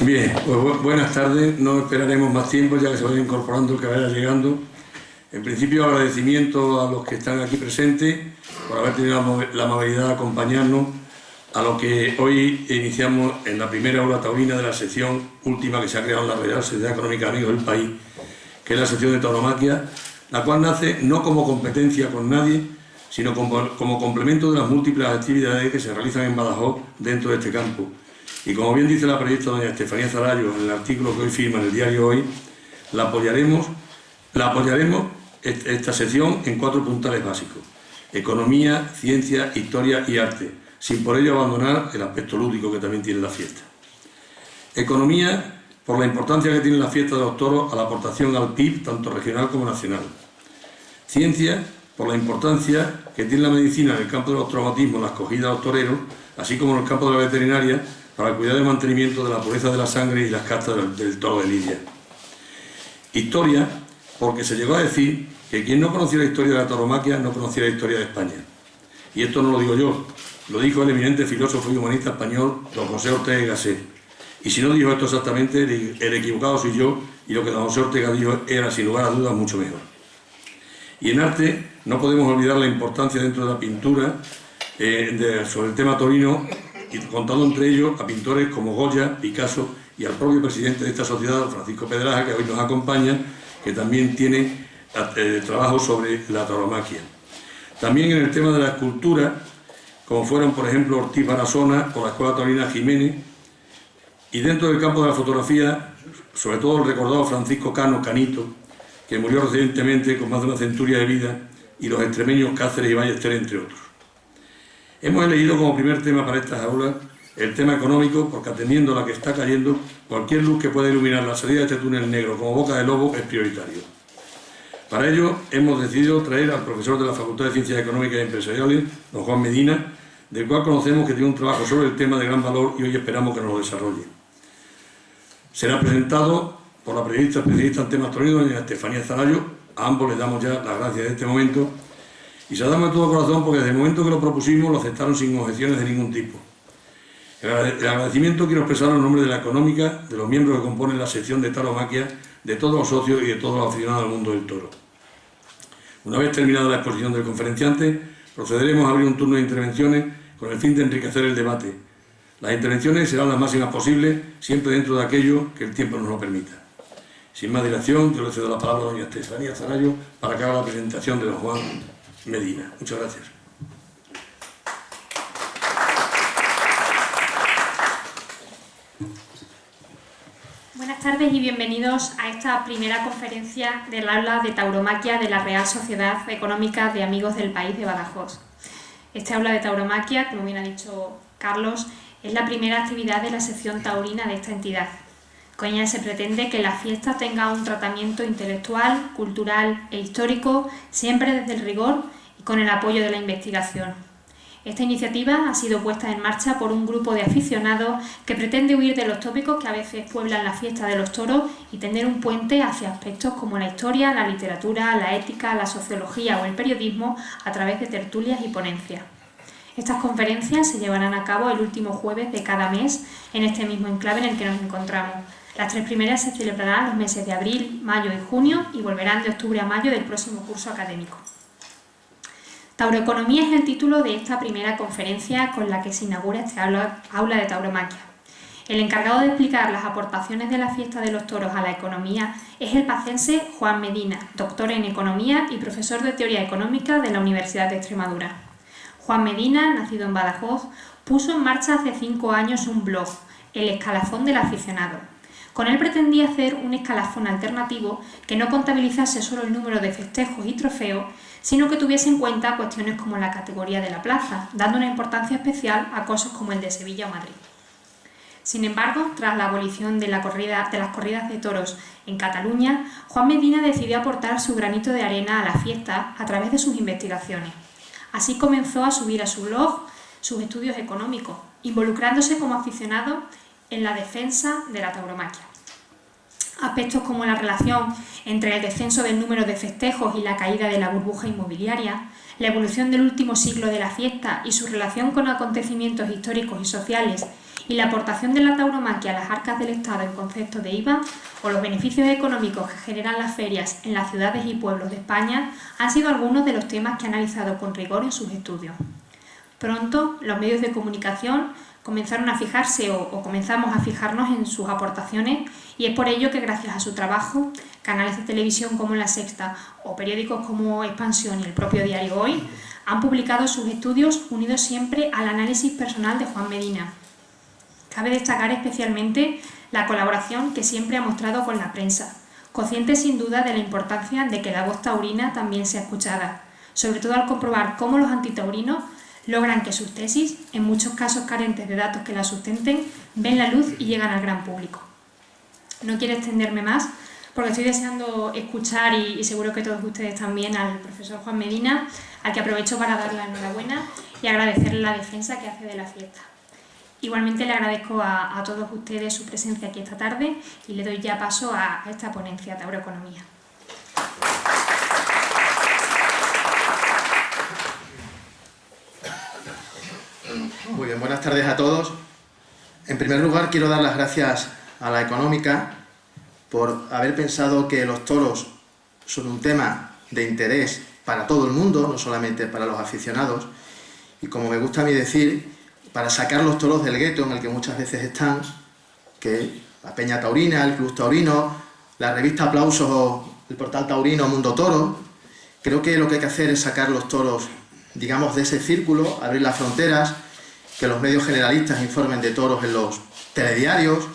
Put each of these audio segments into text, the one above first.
Bien, pues buenas tardes. No esperaremos más tiempo ya que se vaya incorporando el que vaya llegando. En principio, agradecimiento a los que están aquí presentes por haber tenido la amabilidad de acompañarnos a lo que hoy iniciamos en la primera aula taurina de la sección última que se ha creado en la Real Sociedad Económica de Amigos del País, que es la sección de tauromaquia, la cual nace no como competencia con nadie, sino como complemento de las múltiples actividades que se realizan en Badajoz dentro de este campo. Y como bien dice la periodista doña Estefanía Zarallo en el artículo que hoy firma en el diario Hoy, la apoyaremos esta sección en 4 puntales básicos: economía, ciencia, historia y arte, sin por ello abandonar el aspecto lúdico que también tiene la fiesta. Economía, por la importancia que tiene la fiesta de los toros a la aportación al PIB, tanto regional como nacional. Ciencia, por la importancia que tiene la medicina en el campo de los traumatismos, la acogida a los toreros, así como en el campo de la veterinaria, para el cuidado y mantenimiento de la pureza de la sangre y las castas del toro de lidia. Historia, porque se llegó a decir que quien no conocía la historia de la tauromaquia no conocía la historia de España. Y esto no lo digo yo, lo dijo el eminente filósofo y humanista español don José Ortega y Gasset. Y si no dijo esto exactamente, el equivocado soy yo, y lo que don José Ortega dijo era, sin lugar a dudas, mucho mejor. Y en arte no podemos olvidar la importancia dentro de la pintura sobre el tema taurino, y contando entre ellos a pintores como Goya, Picasso y al propio presidente de esta sociedad, Francisco Pedraja, que hoy nos acompaña, que también tiene trabajo sobre la tauromaquia. También en el tema de la escultura, como fueron, por ejemplo, Ortiz Barasona o la Escuela Taurina Jiménez, y dentro del campo de la fotografía, sobre todo el recordado Francisco Cano Canito, que murió recientemente con más de una centuria de vida, y los extremeños Cáceres y Ballester, entre otros. Hemos elegido como primer tema para estas aulas el tema económico, porque atendiendo a la que está cayendo, cualquier luz que pueda iluminar la salida de este túnel negro como boca de lobo es prioritario. Para ello hemos decidido traer al profesor de la Facultad de Ciencias Económicas y Empresariales, don Juan Medina, del cual conocemos que tiene un trabajo sobre el tema de gran valor y hoy esperamos que nos lo desarrolle. Será presentado por la periodista especialista en temas taurinos, doña Estefanía Zarallo. A ambos les damos ya las gracias de este momento. Y se lo damos de todo corazón porque desde el momento que lo propusimos lo aceptaron sin objeciones de ningún tipo. El agradecimiento quiero expresarlo en nombre de la económica, de los miembros que componen la sección de tauromaquia, de todos los socios y de todos los aficionados al mundo del toro. Una vez terminada la exposición del conferenciante, procederemos a abrir un turno de intervenciones con el fin de enriquecer el debate. Las intervenciones serán las máximas posibles, siempre dentro de aquello que el tiempo nos lo permita. Sin más dilación, yo le cedo la palabra a doña Estefanía Zarallo para que haga la presentación de don Juan Medina. Muchas gracias. Buenas tardes y bienvenidos a esta primera conferencia del aula de tauromaquia de la Real Sociedad Económica de Amigos del País de Badajoz. Este aula de tauromaquia, como bien ha dicho Carlos, es la primera actividad de la sección taurina de esta entidad. Con ella se pretende que la fiesta tenga un tratamiento intelectual, cultural e histórico, siempre desde el rigor y con el apoyo de la investigación. Esta iniciativa ha sido puesta en marcha por un grupo de aficionados que pretende huir de los tópicos que a veces pueblan la fiesta de los toros y tender un puente hacia aspectos como la historia, la literatura, la ética, la sociología o el periodismo a través de tertulias y ponencias. Estas conferencias se llevarán a cabo el último jueves de cada mes en este mismo enclave en el que nos encontramos. Las 3 primeras se celebrarán los meses de abril, mayo y junio y volverán de octubre a mayo del próximo curso académico. Tauroeconomía es el título de esta primera conferencia con la que se inaugura este aula de tauromaquia. El encargado de explicar las aportaciones de la fiesta de los toros a la economía es el pacense Juan Medina, doctor en economía y profesor de teoría económica de la Universidad de Extremadura. Juan Medina, nacido en Badajoz, puso en marcha hace 5 años un blog, El Escalafón del Aficionado. Con él pretendía hacer un escalafón alternativo que no contabilizase solo el número de festejos y trofeos, sino que tuviese en cuenta cuestiones como la categoría de la plaza, dando una importancia especial a cosas como el de Sevilla o Madrid. Sin embargo, tras la abolición de las corridas de toros en Cataluña, Juan Medina decidió aportar su granito de arena a la fiesta a través de sus investigaciones. Así comenzó a subir a su blog sus estudios económicos, involucrándose como aficionado en la defensa de la tauromaquia. Aspectos como la relación entre el descenso del número de festejos y la caída de la burbuja inmobiliaria, la evolución del último siglo de la fiesta y su relación con acontecimientos históricos y sociales y la aportación de la tauromaquia a las arcas del Estado en concepto de IVA o los beneficios económicos que generan las ferias en las ciudades y pueblos de España han sido algunos de los temas que ha analizado con rigor en sus estudios. Pronto, los medios de comunicación comenzaron a fijarse o comenzamos a fijarnos en sus aportaciones, y es por ello que gracias a su trabajo, canales de televisión como La Sexta o periódicos como Expansión y el propio diario Hoy han publicado sus estudios unidos siempre al análisis personal de Juan Medina. Cabe destacar especialmente la colaboración que siempre ha mostrado con la prensa, consciente sin duda de la importancia de que la voz taurina también sea escuchada, sobre todo al comprobar cómo los antitaurinos logran que sus tesis, en muchos casos carentes de datos que la sustenten, ven la luz y llegan al gran público. No quiero extenderme más, porque estoy deseando escuchar, y seguro que todos ustedes también, al profesor Juan Medina, al que aprovecho para dar la enhorabuena y agradecerle la defensa que hace de la fiesta. Igualmente le agradezco a todos ustedes su presencia aquí esta tarde y le doy ya paso a esta ponencia Tauroeconomía. Muy bien, buenas tardes a todos. En primer lugar, quiero dar las gracias a la Económica por haber pensado que los toros son un tema de interés para todo el mundo, no solamente para los aficionados, y como me gusta a mí decir, para sacar los toros del gueto en el que muchas veces están, que la Peña Taurina, el Club Taurino, la revista Aplausos o el portal taurino Mundo Toro. Creo que lo que hay que hacer es sacar los toros, digamos, de ese círculo, abrir las fronteras, que los medios generalistas informen de toros en los telediarios,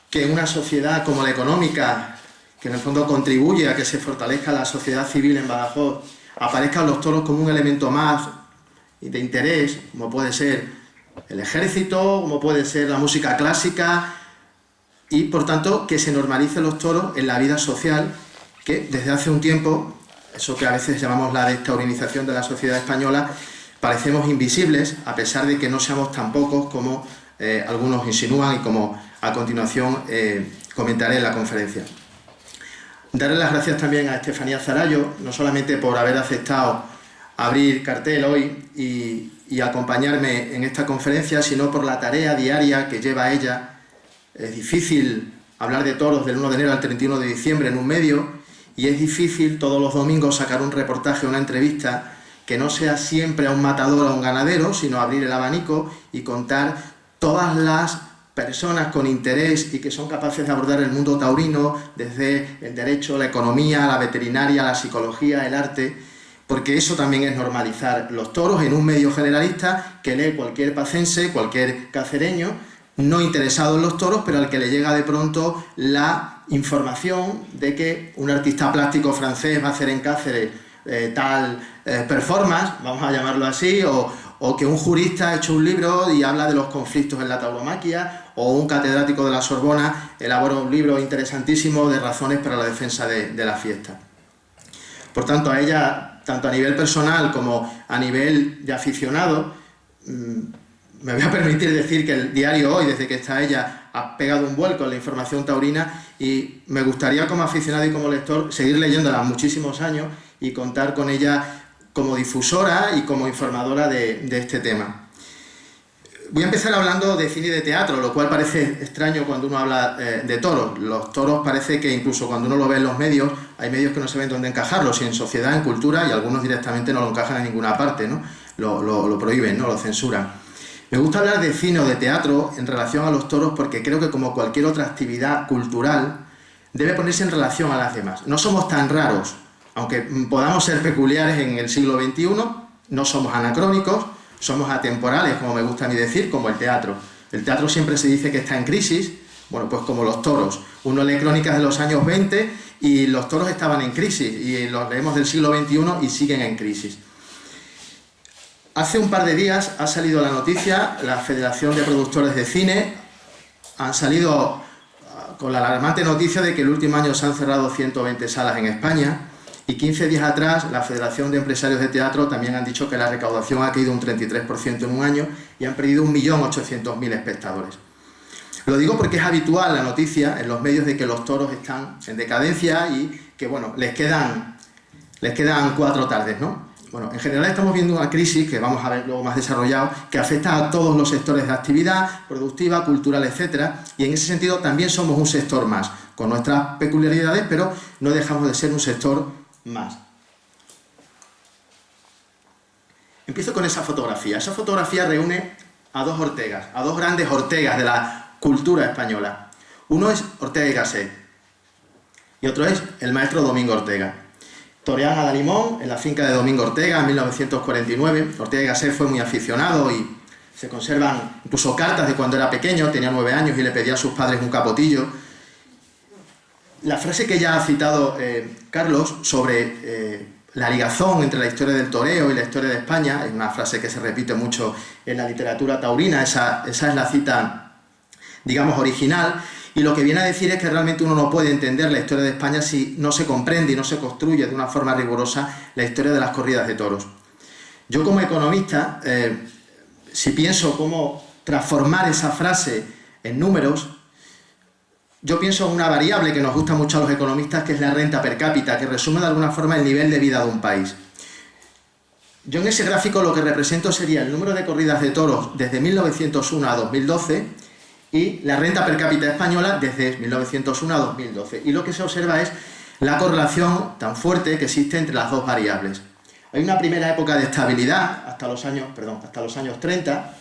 que en una sociedad como la Económica, que en el fondo contribuye a que se fortalezca la sociedad civil en Badajoz, aparezcan los toros como un elemento más de interés, como puede ser el ejército, como puede ser la música clásica, y por tanto que se normalicen los toros en la vida social, que desde hace un tiempo, eso que a veces llamamos la destaurinización de la sociedad española, parecemos invisibles, a pesar de que no seamos tan pocos como algunos insinúan y como a continuación comentaré en la conferencia. Darle las gracias también a Estefanía Zarayo, no solamente por haber aceptado abrir cartel hoy y acompañarme en esta conferencia, sino por la tarea diaria que lleva ella. Es difícil hablar de toros del 1 de enero al 31 de diciembre en un medio, y es difícil todos los domingos sacar un reportaje, una entrevista, que no sea siempre a un matador o a un ganadero, sino abrir el abanico y contar todas las personas con interés y que son capaces de abordar el mundo taurino desde el derecho, la economía, la veterinaria, la psicología, el arte, porque eso también es normalizar los toros en un medio generalista que lee cualquier pacense, cualquier cacereño, no interesado en los toros, pero al que le llega de pronto la información de que un artista plástico francés va a hacer en Cáceres tal performance, vamos a llamarlo así, o que un jurista ha hecho un libro y habla de los conflictos en la tauromaquia, o un catedrático de la Sorbona elabora un libro interesantísimo de razones para la defensa de la fiesta. Por tanto, a ella, tanto a nivel personal como a nivel de aficionado, me voy a permitir decir que el diario Hoy, desde que está ella, ha pegado un vuelco en la información taurina, y me gustaría como aficionado y como lector seguir leyéndola muchísimos años y contar con ella como difusora y como informadora de este tema. Voy a empezar hablando de cine y de teatro, lo cual parece extraño cuando uno habla de toros. Los toros parece que incluso cuando uno lo ve en los medios, hay medios que no saben dónde encajarlos, y en sociedad, en cultura, y algunos directamente no lo encajan en ninguna parte, ¿no? Lo prohíben, ¿no? Lo censuran. Me gusta hablar de cine o de teatro en relación a los toros porque creo que, como cualquier otra actividad cultural, debe ponerse en relación a las demás. No somos tan raros, aunque podamos ser peculiares en el siglo XXI, no somos anacrónicos, somos atemporales, como me gusta a mí decir, como el teatro. El teatro siempre se dice que está en crisis, bueno, pues como los toros. Uno lee crónicas de los años 20 y los toros estaban en crisis, y los leemos del siglo XXI y siguen en crisis. Hace un par de días ha salido la noticia, la Federación de Productores de Cine han salido con la alarmante noticia de que el último año se han cerrado 120 salas en España, y 15 días atrás la Federación de Empresarios de Teatro también han dicho que la recaudación ha caído un 33% en un año y han perdido 1.800.000 espectadores. Lo digo porque es habitual la noticia en los medios de que los toros están en decadencia y que, bueno, les quedan 4 tardes, ¿no? Bueno, en general estamos viendo una crisis, que vamos a ver luego más desarrollado, que afecta a todos los sectores de actividad productiva, cultural, etcétera, y en ese sentido también somos un sector más, con nuestras peculiaridades, pero no dejamos de ser un sector más. Empiezo con esa fotografía. Esa fotografía reúne a dos Ortegas, a dos grandes Ortegas de la cultura española. Uno es Ortega y Gasset y otro es el maestro Domingo Ortega. Torean a la limón en la finca de Domingo Ortega en 1949. Ortega y Gasset fue muy aficionado y se conservan incluso cartas de cuando era pequeño, tenía 9 años y le pedía a sus padres un capotillo. La frase que ya ha citado Carlos sobre la ligazón entre la historia del toreo y la historia de España, es una frase que se repite mucho en la literatura taurina, esa es la cita, digamos, original, y lo que viene a decir es que realmente uno no puede entender la historia de España si no se comprende y no se construye de una forma rigurosa la historia de las corridas de toros. Yo como economista, si pienso cómo transformar esa frase en números, yo pienso en una variable que nos gusta mucho a los economistas, que es la renta per cápita, que resume de alguna forma el nivel de vida de un país. Yo en ese gráfico lo que represento sería el número de corridas de toros desde 1901 a 2012 y la renta per cápita española desde 1901 a 2012. Y lo que se observa es la correlación tan fuerte que existe entre las dos variables. Hay una primera época de estabilidad, hasta los años 30,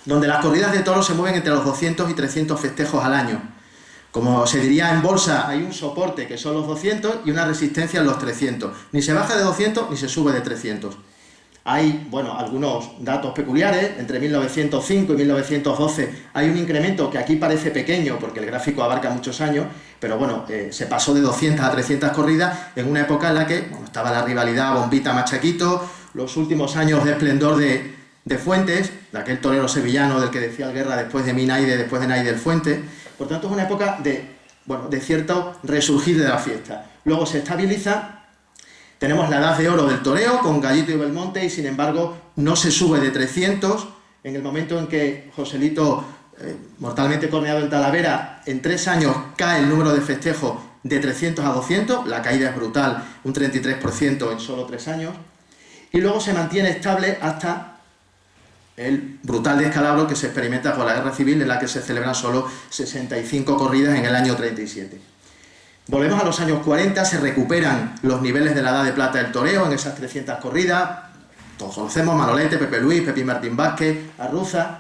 donde las corridas de toros se mueven entre los 200 y 300 festejos al año. Como se diría en bolsa, hay un soporte que son los 200 y una resistencia en los 300. Ni se baja de 200 ni se sube de 300. Hay, bueno, algunos datos peculiares. Entre 1905 y 1912 hay un incremento que aquí parece pequeño porque el gráfico abarca muchos años, pero bueno, se pasó de 200 a 300 corridas en una época en la que estaba la rivalidad Bombita-Machaquito, los últimos años de esplendor de Fuentes, de aquel torero sevillano del que decía Alguerra después de Naide del Fuente. Por tanto, es una época de cierto resurgir de la fiesta. Luego se estabiliza. Tenemos la edad de oro del toreo con Gallito y Belmonte y sin embargo no se sube de 300. En el momento en que Joselito, mortalmente corneado en Talavera, en 3 años cae el número de festejos de 300 a 200, la caída es brutal, un 33% en solo 3 años, y luego se mantiene estable hasta el brutal descalabro que se experimenta con la Guerra Civil, en la que se celebran solo 65 corridas en el año 37. Volvemos a los años 40, se recuperan los niveles de la edad de plata del toreo en esas 300 corridas. Todos conocemos Manolete, Pepe Luis, Pepín Martín Vázquez, Arruza.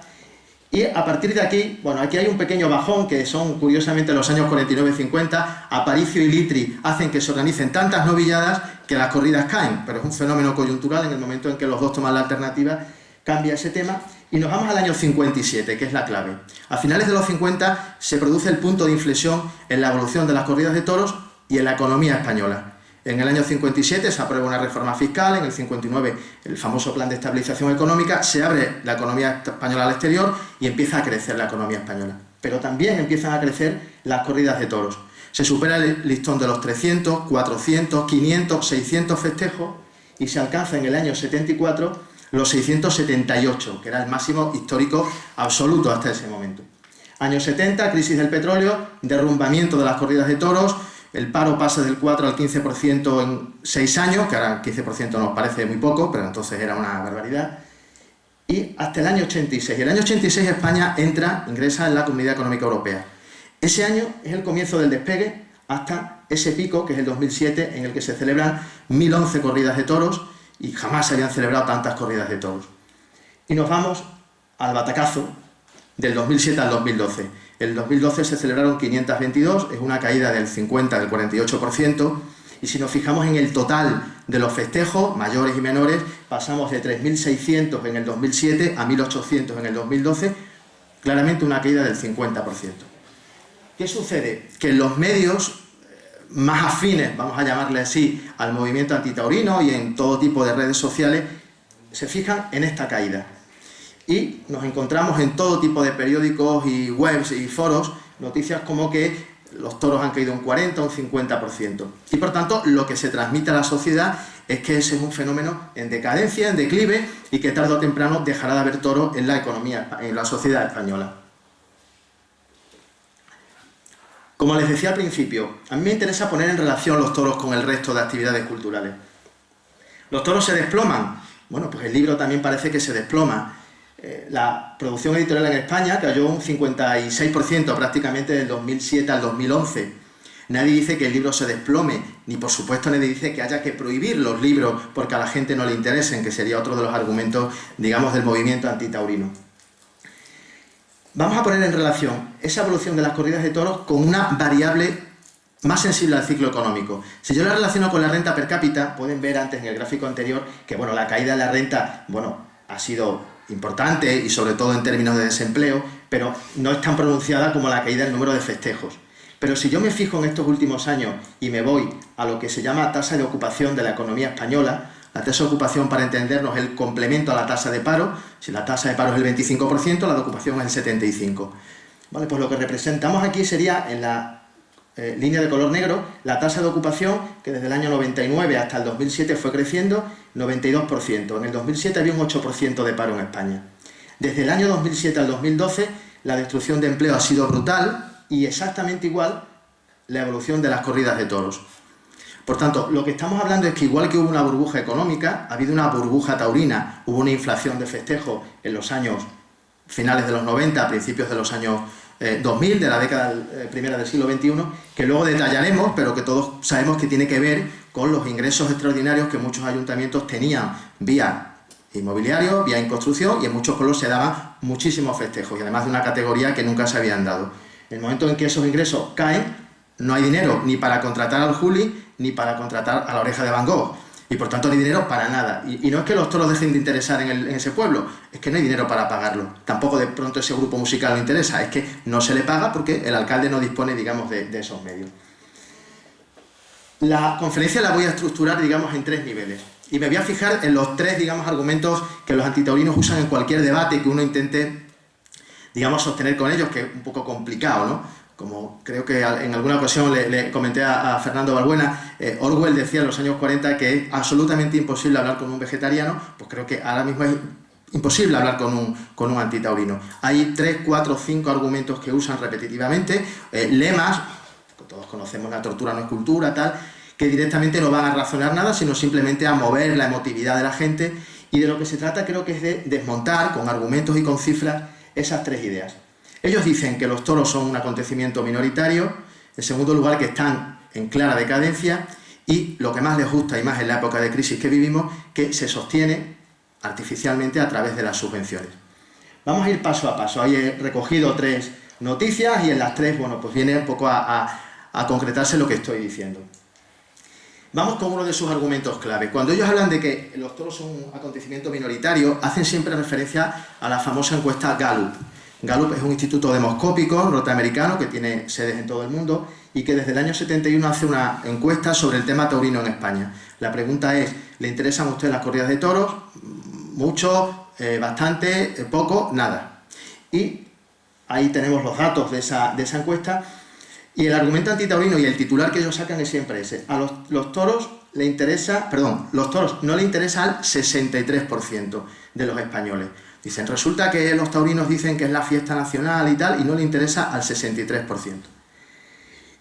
Y a partir de aquí, bueno, aquí hay un pequeño bajón, que son curiosamente los años 49-50. Aparicio y Litri hacen que se organicen tantas novilladas que las corridas caen, pero es un fenómeno coyuntural. En el momento en que los dos toman la alternativa, cambia ese tema. Y nos vamos al año 57, que es la clave. A finales de los 50 se produce el punto de inflexión en la evolución de las corridas de toros y en la economía española. En el año 57 se aprueba una reforma fiscal, en el 59 el famoso plan de estabilización económica, se abre la economía española al exterior y empieza a crecer la economía española. Pero también empiezan a crecer las corridas de toros. Se supera el listón de los 300, 400, 500, 600 festejos y se alcanza en el año 74 los 678, que era el máximo histórico absoluto hasta ese momento. Años 70, crisis del petróleo, derrumbamiento de las corridas de toros, el paro pasa del 4 al 15% en 6 años, que ahora el 15% nos parece muy poco, pero entonces era una barbaridad, y hasta el año 86. Y el año 86 España ingresa en la Comunidad Económica Europea. Ese año es el comienzo del despegue hasta ese pico, que es el 2007, en el que se celebran 1011 corridas de toros, y jamás se habían celebrado tantas corridas de toros. Y nos vamos al batacazo del 2007 al 2012. En el 2012 se celebraron 522, es una caída del 50, del 48%, y si nos fijamos en el total de los festejos, mayores y menores, pasamos de 3.600 en el 2007 a 1.800 en el 2012, claramente una caída del 50%. ¿Qué sucede? Que en los medios más afines, vamos a llamarle así, al movimiento antitaurino y en todo tipo de redes sociales, se fijan en esta caída. Y nos encontramos en todo tipo de periódicos y webs y foros noticias como que los toros han caído un 40 o un 50%. Y por tanto, lo que se transmite a la sociedad es que ese es un fenómeno en decadencia, en declive, y que tarde o temprano dejará de haber toros en la economía, en la sociedad española. Como les decía al principio, a mí me interesa poner en relación los toros con el resto de actividades culturales. Los toros se desploman. Bueno, pues el libro también parece que se desploma. La producción editorial en España cayó un 56% prácticamente del 2007 al 2011. Nadie dice que el libro se desplome, ni por supuesto nadie dice que haya que prohibir los libros porque a la gente no le interesen, que sería otro de los argumentos, digamos, del movimiento antitaurino. Vamos a poner en relación esa evolución de las corridas de toros con una variable más sensible al ciclo económico. Si yo la relaciono con la renta per cápita, pueden ver antes en el gráfico anterior que bueno, la caída de la renta ha sido importante y sobre todo en términos de desempleo, pero no es tan pronunciada como la caída del número de festejos. Pero si yo me fijo en estos últimos años y me voy a lo que se llama tasa de ocupación de la economía española, la tasa de ocupación, para entendernos, es el complemento a la tasa de paro. Si la tasa de paro es el 25%, la de ocupación es el 75%. Vale, pues lo que representamos aquí sería, en la línea de color negro, la tasa de ocupación, que desde el año 99 hasta el 2007 fue creciendo, 92%. En el 2007 había un 8% de paro en España. Desde el año 2007 al 2012, la destrucción de empleo ha sido brutal, y exactamente igual la evolución de las corridas de toros. Por tanto, lo que estamos hablando es que igual que hubo una burbuja económica, ha habido una burbuja taurina, hubo una inflación de festejo en los años finales de los 90, principios de los años 2000, de la década primera del siglo XXI, que luego detallaremos, pero que todos sabemos que tiene que ver con los ingresos extraordinarios que muchos ayuntamientos tenían vía inmobiliario, vía en construcción, y en muchos pueblos se daban muchísimos festejos, y además de una categoría que nunca se habían dado. En el momento en que esos ingresos caen, no hay dinero ni para contratar al Juli, ni para contratar a la Oreja de Van Gogh. Y por tanto no hay dinero para nada. Y no es que los toros dejen de interesar en ese pueblo, es que no hay dinero para pagarlo. Tampoco de pronto ese grupo musical le interesa, es que no se le paga porque el alcalde no dispone, digamos, de esos medios. La conferencia la voy a estructurar, digamos, en 3 niveles. Y me voy a fijar en los 3, digamos, argumentos que los antitaurinos usan en cualquier debate que uno intente, digamos, sostener con ellos, que es un poco complicado, ¿no? Como creo que en alguna ocasión le comenté a Fernando Balbuena, Orwell decía en los años 40 que es absolutamente imposible hablar con un vegetariano, pues creo que ahora mismo es imposible hablar con un antitaurino. Hay 3, 4, 5 argumentos que usan repetitivamente, lemas, todos conocemos la tortura no es cultura, tal, que directamente no van a razonar nada, sino simplemente a mover la emotividad de la gente, y de lo que se trata creo que es de desmontar con argumentos y con cifras esas 3 ideas. Ellos dicen que los toros son un acontecimiento minoritario, en segundo lugar que están en clara decadencia, y lo que más les gusta, y más en la época de crisis que vivimos, que se sostiene artificialmente a través de las subvenciones. Vamos a ir paso a paso. Ahí he recogido 3 noticias y en las 3, bueno, pues viene un poco a concretarse lo que estoy diciendo. Vamos con uno de sus argumentos clave. Cuando ellos hablan de que los toros son un acontecimiento minoritario, hacen siempre referencia a la famosa encuesta Gallup. Gallup es un instituto demoscópico norteamericano que tiene sedes en todo el mundo y que desde el año 71 hace una encuesta sobre el tema taurino en España. La pregunta es, ¿le interesan a ustedes las corridas de toros? Mucho, bastante, poco, nada. Y ahí tenemos los datos de esa encuesta. Y el argumento antitaurino y el titular que ellos sacan es siempre ese. A los toros le interesa, los toros no le interesa al 63% de los españoles. Dicen, resulta que los taurinos dicen que es la fiesta nacional y tal, y no le interesa al 63%.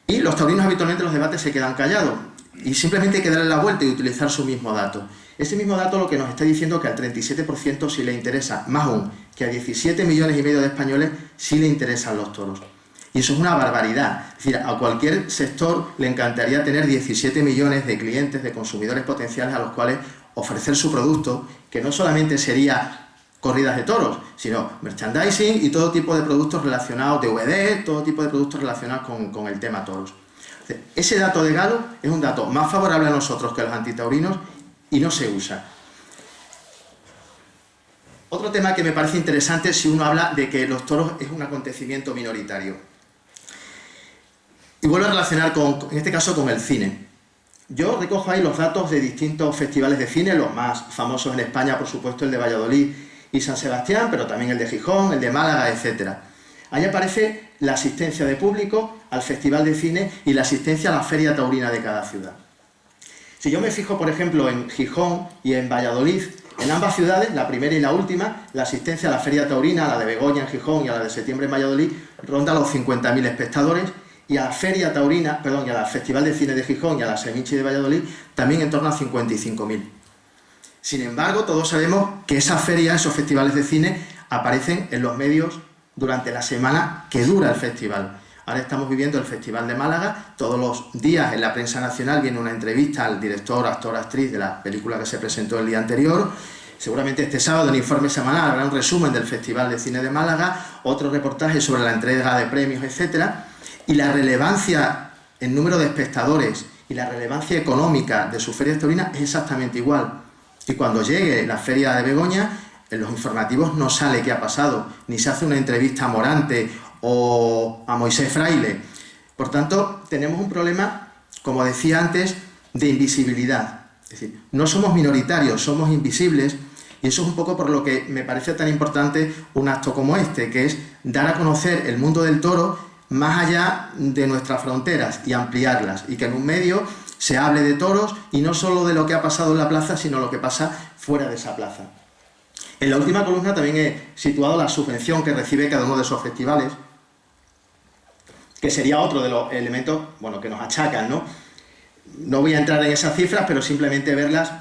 Y los taurinos habitualmente en los debates se quedan callados, y simplemente hay que darle la vuelta y utilizar su mismo dato. Ese mismo dato lo que nos está diciendo que al 37% sí le interesa, más aún, que a 17,5 millones de españoles sí le interesan los toros. Y eso es una barbaridad. Es decir, a cualquier sector le encantaría tener 17 millones de clientes, de consumidores potenciales a los cuales ofrecer su producto, que no solamente sería corridas de toros, sino merchandising y todo tipo de productos relacionados, DVD, todo tipo de productos relacionados con el tema toros. Ese dato de Gallup es un dato más favorable a nosotros que a los antitaurinos y no se usa. Otro tema que me parece interesante si uno habla de que los toros es un acontecimiento minoritario. Y vuelvo a relacionar en este caso con el cine. Yo recojo ahí los datos de distintos festivales de cine, los más famosos en España, por supuesto, el de Valladolid y San Sebastián, pero también el de Gijón, el de Málaga, etc. Ahí aparece la asistencia de público al Festival de Cine y la asistencia a la Feria Taurina de cada ciudad. Si yo me fijo, por ejemplo, en Gijón y en Valladolid, en ambas ciudades, la primera y la última, la asistencia a la Feria Taurina, a la de Begoña en Gijón y a la de septiembre en Valladolid, ronda los 50.000 espectadores, y a la Feria Taurina, y al Festival de Cine de Gijón y a la Semichi de Valladolid, también en torno a 55.000. Sin embargo, todos sabemos que esas ferias, esos festivales de cine, aparecen en los medios durante la semana que dura el festival. Ahora estamos viviendo el Festival de Málaga, todos los días en la prensa nacional viene una entrevista al director, actor, actriz de la película que se presentó el día anterior. Seguramente este sábado en el informe semanal habrá un resumen del Festival de Cine de Málaga, otro reportaje sobre la entrega de premios, etc. Y la relevancia en número de espectadores y la relevancia económica de su feria taurina es exactamente igual. Y cuando llegue la feria de Begoña, en los informativos no sale qué ha pasado, ni se hace una entrevista a Morante o a Moisés Fraile. Por tanto, tenemos un problema, como decía antes, de invisibilidad. Es decir, no somos minoritarios, somos invisibles, y eso es un poco por lo que me parece tan importante un acto como este, que es dar a conocer el mundo del toro más allá de nuestras fronteras y ampliarlas, y que en un medio se hable de toros y no solo de lo que ha pasado en la plaza, sino lo que pasa fuera de esa plaza. En la última columna también he situado la subvención que recibe cada uno de esos festivales, que sería otro de los elementos, bueno, que nos achacan, ¿no? No voy a entrar en esas cifras, pero simplemente verlas,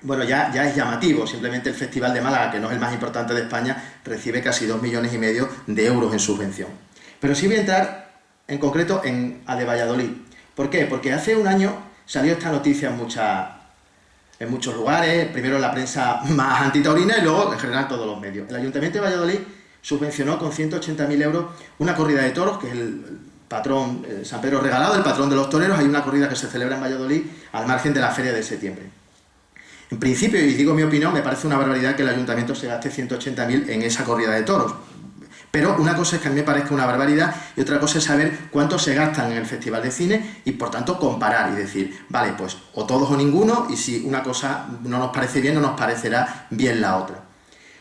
bueno, ya es llamativo. Simplemente el Festival de Málaga, que no es el más importante de España, recibe casi 2,5 millones de euros en subvención. Pero sí voy a entrar en concreto a de Valladolid. ¿Por qué? Porque hace un año salió esta noticia en muchos lugares, primero en la prensa más antitaurina y luego en general todos los medios. El Ayuntamiento de Valladolid subvencionó con 180.000 euros una corrida de toros, que es el patrón San Pedro Regalado, el patrón de los toreros. Hay una corrida que se celebra en Valladolid al margen de la feria de septiembre. En principio, y digo mi opinión, me parece una barbaridad que el Ayuntamiento se gaste 180.000 en esa corrida de toros. Pero una cosa es que a mí me parezca una barbaridad y otra cosa es saber cuánto se gastan en el Festival de Cine y, por tanto, comparar y decir, vale, pues o todos o ninguno, y si una cosa no nos parece bien, no nos parecerá bien la otra.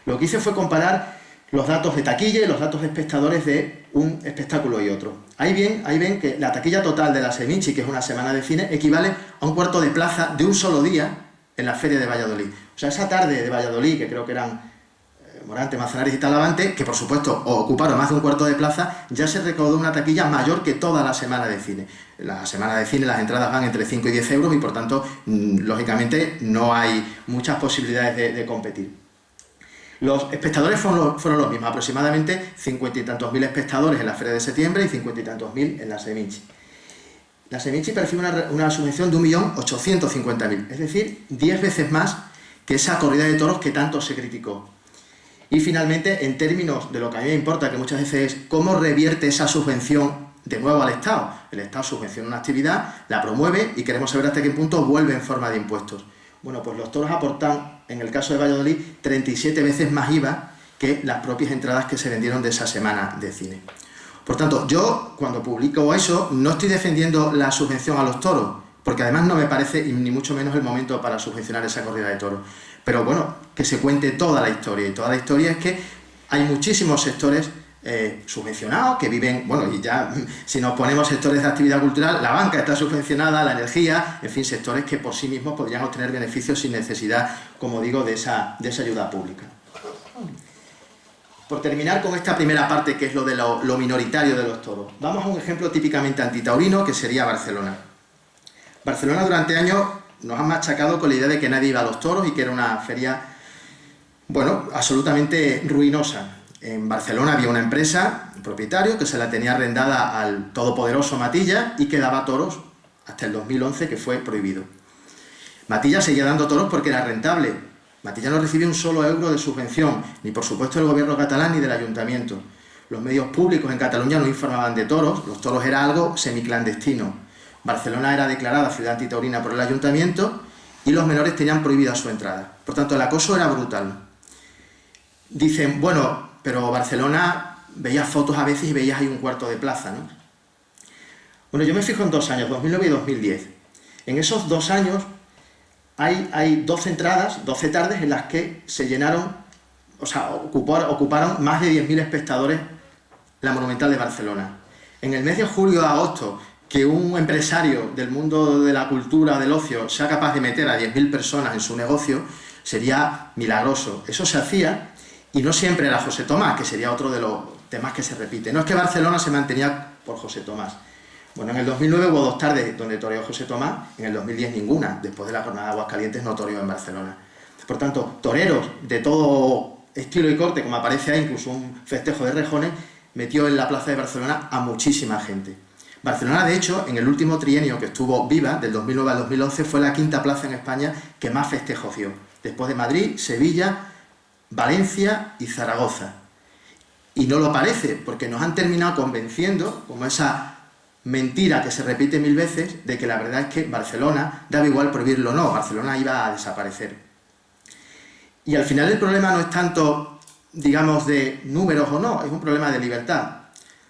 Lo que hice fue comparar los datos de taquilla y los datos de espectadores de un espectáculo y otro. Ahí ven que la taquilla total de la Seminci, que es una semana de cine, equivale a un cuarto de plaza de un solo día en la feria de Valladolid. O sea, esa tarde de Valladolid, que creo que eran Morante, Manzanares y Talavante, que por supuesto ocuparon más de un cuarto de plaza, ya se recaudó una taquilla mayor que toda la semana de cine. La semana de cine, las entradas van entre 5 y 10 euros y por tanto, lógicamente, no hay muchas posibilidades de competir. Los espectadores fueron los mismos, aproximadamente 50 y tantos mil espectadores en la feria de septiembre y 50 y tantos mil en la Seminci. La Seminci percibe una subvención de 1.850.000, es decir, 10 veces más que esa corrida de toros que tanto se criticó. Y finalmente, en términos de lo que a mí me importa, que muchas veces es cómo revierte esa subvención de nuevo al Estado. El Estado subvenciona una actividad, la promueve y queremos saber hasta qué punto vuelve en forma de impuestos. Bueno, pues los toros aportan, en el caso de Valladolid, 37 veces más IVA que las propias entradas que se vendieron de esa semana de cine. Por tanto, yo, cuando publico eso, no estoy defendiendo la subvención a los toros, porque además no me parece, ni mucho menos, el momento para subvencionar esa corrida de toros. Pero bueno, que se cuente toda la historia, y toda la historia es que hay muchísimos sectores subvencionados que viven, bueno, y ya si nos ponemos sectores de actividad cultural, la banca está subvencionada, la energía, en fin, sectores que por sí mismos podrían obtener beneficios sin necesidad, como digo, de esa ayuda pública. Por terminar con esta primera parte, que es lo de lo minoritario de los toros, vamos a un ejemplo típicamente antitaurino, que sería Barcelona. Barcelona durante años nos han machacado con la idea de que nadie iba a los toros y que era una feria, bueno, absolutamente ruinosa. En Barcelona había una empresa, un propietario, que se la tenía arrendada al todopoderoso Matilla y que daba toros hasta el 2011, que fue prohibido. Matilla seguía dando toros porque era rentable. Matilla no recibió un solo euro de subvención, ni por supuesto del gobierno catalán ni del ayuntamiento. Los medios públicos en Cataluña no informaban de toros, los toros era algo semiclandestino. Barcelona era declarada ciudad antitaurina por el ayuntamiento y los menores tenían prohibida su entrada. Por tanto, el acoso era brutal. Dicen, bueno, pero Barcelona, veías fotos a veces y veías ahí un cuarto de plaza, ¿no? Bueno, yo me fijo en 2 años, 2009 y 2010. En esos 2 años hay 12 entradas, 12 tardes en las que se llenaron, o sea, ocuparon más de 10.000 espectadores la Monumental de Barcelona. En el mes de julio a agosto, que un empresario del mundo de la cultura, del ocio, sea capaz de meter a 10.000 personas en su negocio, sería milagroso. Eso se hacía, y no siempre era José Tomás, que sería otro de los temas que se repite. No es que Barcelona se mantenía por José Tomás. Bueno, en el 2009 hubo 2 tardes donde toreó José Tomás, en el 2010 ninguna. Después de la jornada de Aguascalientes no toreó en Barcelona. Por tanto, toreros de todo estilo y corte, como aparece ahí, incluso un festejo de rejones, metió en la plaza de Barcelona a muchísima gente. Barcelona, de hecho, en el último trienio que estuvo viva, del 2009 al 2011, fue la quinta plaza en España que más festejos dio, después de Madrid, Sevilla, Valencia y Zaragoza. Y no lo parece, porque nos han terminado convenciendo, como esa mentira que se repite 1000 veces, de que la verdad es que Barcelona, daba igual prohibirlo o no, Barcelona iba a desaparecer. Y al final el problema no es tanto, digamos, de números o no, es un problema de libertad.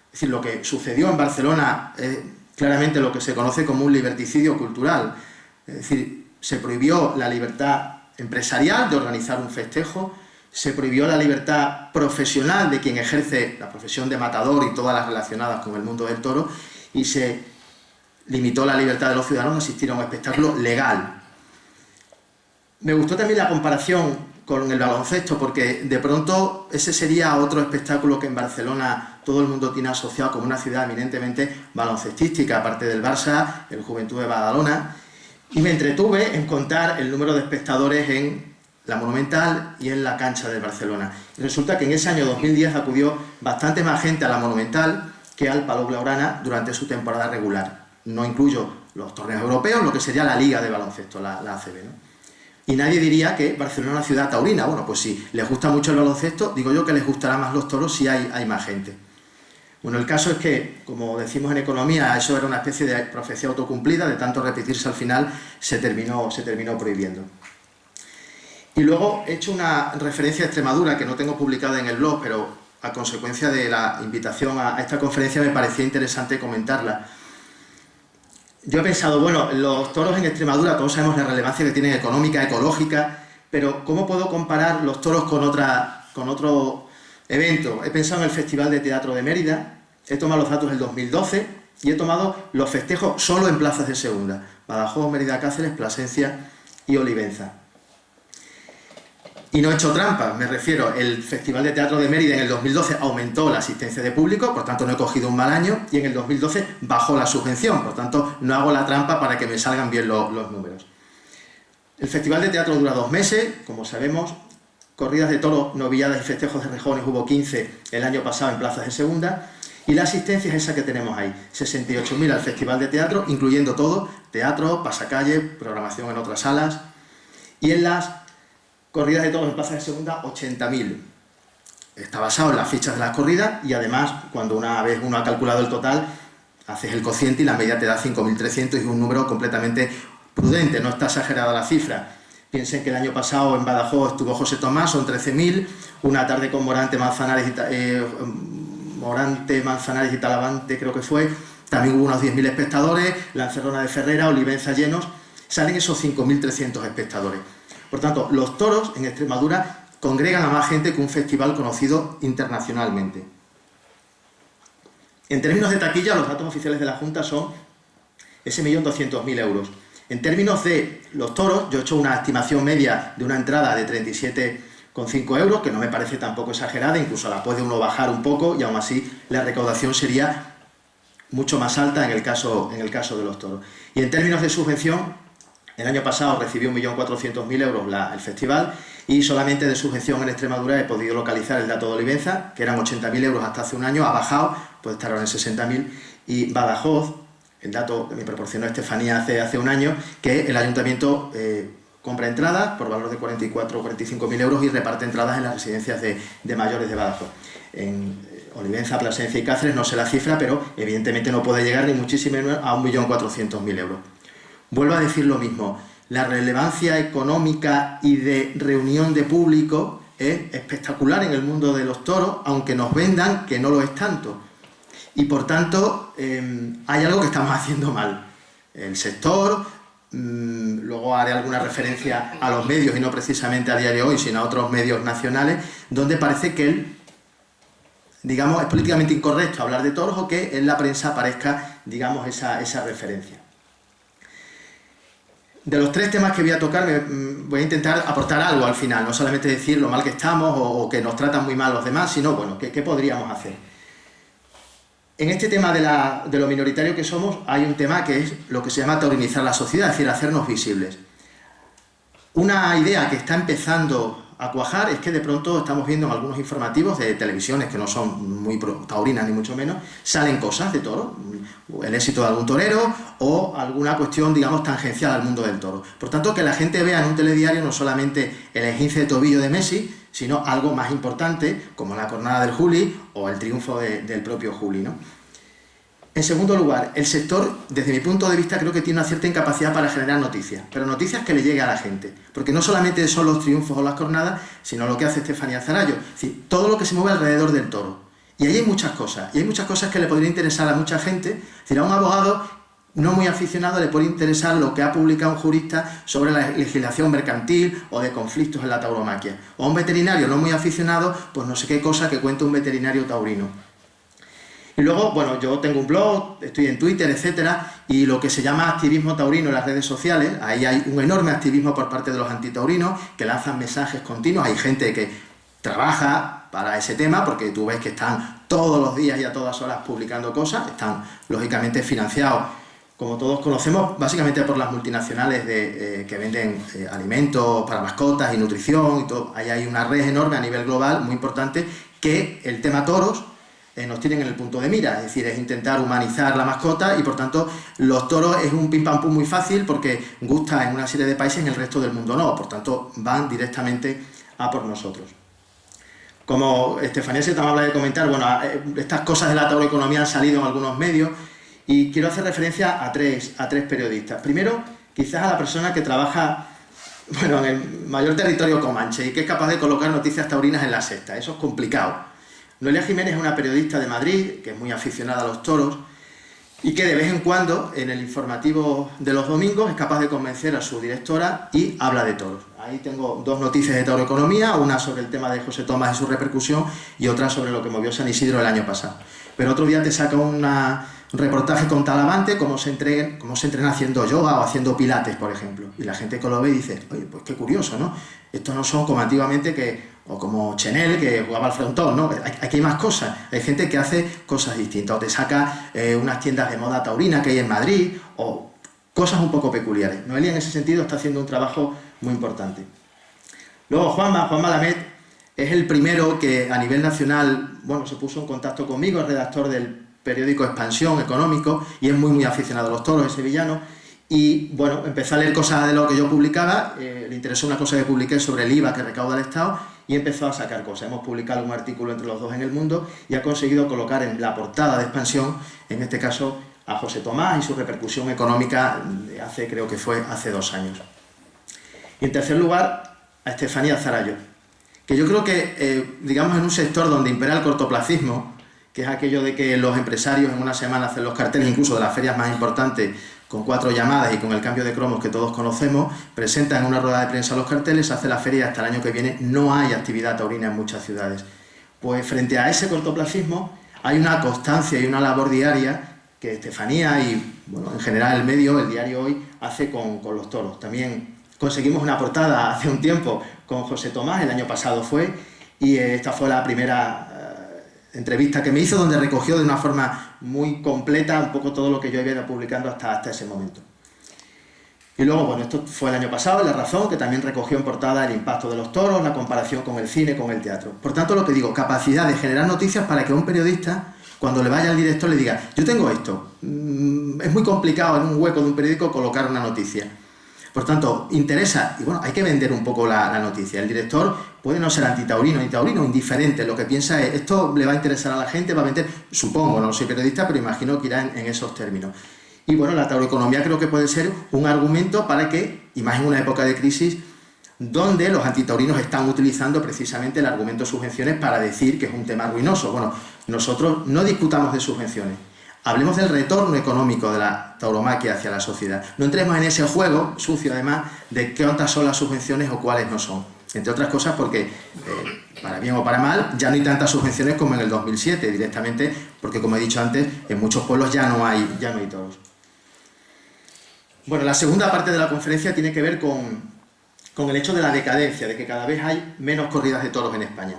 Es decir, lo que sucedió en Barcelona es claramente lo que se conoce como un liberticidio cultural. Es decir, se prohibió la libertad empresarial de organizar un festejo, se prohibió la libertad profesional de quien ejerce la profesión de matador y todas las relacionadas con el mundo del toro, y se limitó la libertad de los ciudadanos a asistir a un espectáculo legal. Me gustó también la comparación con el baloncesto, porque de pronto ese sería otro espectáculo que en Barcelona todo el mundo tiene asociado como una ciudad eminentemente baloncestística, aparte del Barça, el Juventud de Badalona, y me entretuve en contar el número de espectadores en la Monumental y en la cancha del Barcelona. Y resulta que en ese año 2010 acudió bastante más gente a la Monumental que al Palau Blaugrana durante su temporada regular. No incluyo los torneos europeos, lo que sería la Liga de Baloncesto, la ACB, ¿no? Y nadie diría que Barcelona es una ciudad taurina. Bueno, pues si les gusta mucho el baloncesto, digo yo que les gustará más los toros si hay más gente. Bueno, el caso es que, como decimos en economía, eso era una especie de profecía autocumplida, de tanto repetirse al final se terminó prohibiendo. Y luego he hecho una referencia a Extremadura, que no tengo publicada en el blog, pero a consecuencia de la invitación a esta conferencia me parecía interesante comentarla. Yo he pensado, bueno, los toros en Extremadura, todos sabemos la relevancia que tienen económica, ecológica, pero ¿cómo puedo comparar los toros con otro evento? He pensado en el Festival de Teatro de Mérida, he tomado los datos del 2012 y he tomado los festejos solo en plazas de segunda: Badajoz, Mérida, Cáceres, Plasencia y Olivenza. Y no he hecho trampa, me refiero, el Festival de Teatro de Mérida en el 2012 aumentó la asistencia de público, por tanto no he cogido un mal año, y en el 2012 bajó la subvención, por tanto no hago la trampa para que me salgan bien los números. El Festival de Teatro dura 2 meses, como sabemos, corridas de toros, novilladas y festejos de rejones hubo 15 el año pasado en plazas de segunda, y la asistencia es esa que tenemos ahí, 68.000 al Festival de Teatro, incluyendo todo, teatro, pasacalle, programación en otras salas, y en las corridas de toros en plazas de segunda, 80.000. Está basado en las fichas de las corridas y además, cuando una vez uno ha calculado el total, haces el cociente y la media te da 5.300 y es un número completamente prudente, no está exagerada la cifra. Piensen que el año pasado en Badajoz estuvo José Tomás, son 13.000, una tarde con Morante, Manzanares y Talavante creo que fue, también hubo unos 10.000 espectadores, la Encerrona de Ferrera, Olivenza llenos, salen esos 5.300 espectadores. Por tanto, los toros en Extremadura congregan a más gente que un festival conocido internacionalmente. En términos de taquilla, los datos oficiales de la Junta son ese 1.200.000 euros. En términos de los toros, yo he hecho una estimación media de una entrada de 37,5 euros, que no me parece tampoco exagerada, incluso la puede uno bajar un poco y aún así la recaudación sería mucho más alta en el caso de los toros. Y en términos de subvención, el año pasado recibió 1.400.000 euros el festival y solamente de subvención en Extremadura he podido localizar el dato de Olivenza, que eran 80.000 euros hasta hace un año, ha bajado, puede estar ahora en 60.000, y Badajoz, el dato que me proporcionó Estefanía hace un año, que el ayuntamiento compra entradas por valor de 44 o 45.000 euros y reparte entradas en las residencias de mayores de Badajoz. En Olivenza, Plasencia y Cáceres no sé la cifra, pero evidentemente no puede llegar ni muchísimo menos a 1.400.000 euros. Vuelvo a decir lo mismo, la relevancia económica y de reunión de público es espectacular en el mundo de los toros, aunque nos vendan que no lo es tanto. Y por tanto, hay algo que estamos haciendo mal. El sector, luego haré alguna referencia a los medios, y no precisamente a Diario Hoy, sino a otros medios nacionales, donde parece que digamos, es políticamente incorrecto hablar de toros o que en la prensa aparezca, digamos, esa referencia. De los 3 temas que voy a tocar, voy a intentar aportar algo al final, no solamente decir lo mal que estamos o que nos tratan muy mal los demás, sino, bueno, ¿qué podríamos hacer? En este tema de lo minoritario que somos, hay un tema que es lo que se llama taurinizar la sociedad, es decir, hacernos visibles. Una idea que está empezando a cuajar es que de pronto estamos viendo en algunos informativos de televisiones que no son muy taurinas ni mucho menos, salen cosas de toro, el éxito de algún torero o alguna cuestión, digamos, tangencial al mundo del toro. Por tanto, que la gente vea en un telediario no solamente el esguince de tobillo de Messi, sino algo más importante, como la cornada del Juli o el triunfo del propio Juli, ¿no? En segundo lugar, el sector, desde mi punto de vista, creo que tiene una cierta incapacidad para generar noticias, pero noticias que le llegue a la gente, porque no solamente son los triunfos o las cornadas, sino lo que hace Estefanía Zarallo, es decir, todo lo que se mueve alrededor del toro. Y ahí hay muchas cosas, que le podría interesar a mucha gente, es decir, a un abogado no muy aficionado le puede interesar lo que ha publicado un jurista sobre la legislación mercantil o de conflictos en la tauromaquia, o a un veterinario no muy aficionado, pues no sé qué cosa que cuente un veterinario taurino. Y luego, bueno, yo tengo un blog, estoy en Twitter, etcétera, y lo que se llama activismo taurino en las redes sociales, ahí hay un enorme activismo por parte de los antitaurinos que lanzan mensajes continuos, hay gente que trabaja para ese tema, porque tú ves que están todos los días y a todas horas publicando cosas, están lógicamente financiados, como todos conocemos, básicamente por las multinacionales que venden alimentos para mascotas y nutrición y todo. Ahí hay una red enorme a nivel global, muy importante, que el tema toros nos tienen en el punto de mira, es decir, es intentar humanizar la mascota y por tanto los toros es un pim pam pum muy fácil porque gusta en una serie de países y en el resto del mundo no, por tanto van directamente a por nosotros. Como Estefanía se también habla de comentar, bueno, estas cosas de la tauroeconomía han salido en algunos medios y quiero hacer referencia a tres periodistas. Primero, quizás a la persona que trabaja, bueno, en el mayor territorio comanche y que es capaz de colocar noticias taurinas en La Sexta, eso es complicado. Noelia Jiménez es una periodista de Madrid, que es muy aficionada a los toros, y que de vez en cuando, en el informativo de los domingos, es capaz de convencer a su directora y habla de toros. Ahí tengo dos noticias de tauroeconomía, una sobre el tema de José Tomás y su repercusión, y otra sobre lo que movió San Isidro el año pasado. Pero otro día te saca un reportaje con Talavante, cómo se entrena haciendo yoga o haciendo pilates, por ejemplo. Y la gente que lo ve dice, oye, pues qué curioso, ¿no? Estos no son como antiguamente o como Chenel, que jugaba al frontón, ¿no? Aquí hay más cosas, hay gente que hace cosas distintas, o te saca unas tiendas de moda taurina que hay en Madrid, o cosas un poco peculiares. Noelia en ese sentido está haciendo un trabajo muy importante. Luego Juanma Lamet es el primero que a nivel nacional, bueno, se puso en contacto conmigo, es redactor del periódico Expansión Económico, y es muy aficionado a los toros, es sevillano, y bueno, empezó a leer cosas de lo que yo publicaba, le interesó una cosa que publiqué sobre el IVA que recauda el Estado, y empezó a sacar cosas. Hemos publicado un artículo entre los dos en El Mundo y ha conseguido colocar en la portada de Expansión, en este caso, a José Tomás y su repercusión económica de creo que fue hace 2 años. Y en tercer lugar, a Estefanía Zarallo, que yo creo que, digamos, en un sector donde impera el cortoplacismo, que es aquello de que los empresarios en una semana hacen los carteles, incluso de las ferias más importantes, con 4 llamadas y con el cambio de cromos que todos conocemos, presentan en una rueda de prensa los carteles, hace la feria y hasta el año que viene no hay actividad taurina en muchas ciudades. Pues frente a ese cortoplacismo hay una constancia y una labor diaria que Estefanía y, bueno, en general el medio, el diario Hoy, hace con los toros. También conseguimos una portada hace un tiempo con José Tomás, el año pasado fue, y esta fue la primera entrevista que me hizo, donde recogió de una forma muy completa un poco todo lo que yo había ido publicando hasta ese momento. Y luego, bueno, esto fue el año pasado, en La Razón, que también recogió en portada el impacto de los toros, la comparación con el cine, con el teatro. Por tanto, lo que digo, capacidad de generar noticias para que un periodista, cuando le vaya al director, le diga, yo tengo esto. Es muy complicado en un hueco de un periódico colocar una noticia. Por tanto, interesa, y bueno, hay que vender un poco la noticia. El director puede no ser antitaurino ni taurino, indiferente. Lo que piensa es, esto le va a interesar a la gente, va a vender, supongo, no soy periodista, pero imagino que irá en esos términos. Y bueno, la tauroeconomía creo que puede ser un argumento para que, y más en una época de crisis, donde los antitaurinos están utilizando precisamente el argumento de subvenciones para decir que es un tema ruinoso. Bueno, nosotros no discutamos de subvenciones. Hablemos del retorno económico de la tauromaquia hacia la sociedad. No entremos en ese juego sucio, además, de qué otras son las subvenciones o cuáles no son. Entre otras cosas porque, para bien o para mal, ya no hay tantas subvenciones como en el 2007, directamente, porque como he dicho antes, en muchos pueblos ya no hay toros. Bueno, la segunda parte de la conferencia tiene que ver con el hecho de la decadencia, de que cada vez hay menos corridas de toros en España.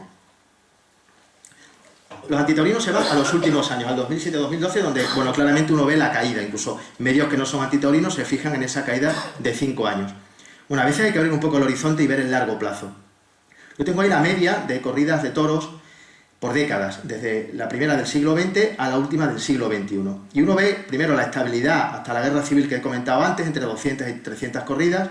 Los antitaurinos se van a los últimos años, al 2007-2012, donde, bueno, claramente uno ve la caída, incluso medios que no son antitaurinos se fijan en esa caída de 5 años. Bueno, a veces hay que abrir un poco el horizonte y ver el largo plazo. Yo tengo ahí la media de corridas de toros por décadas, desde la primera del siglo XX a la última del siglo XXI. Y uno ve, primero, la estabilidad hasta la guerra civil que he comentado antes, entre 200 y 300 corridas,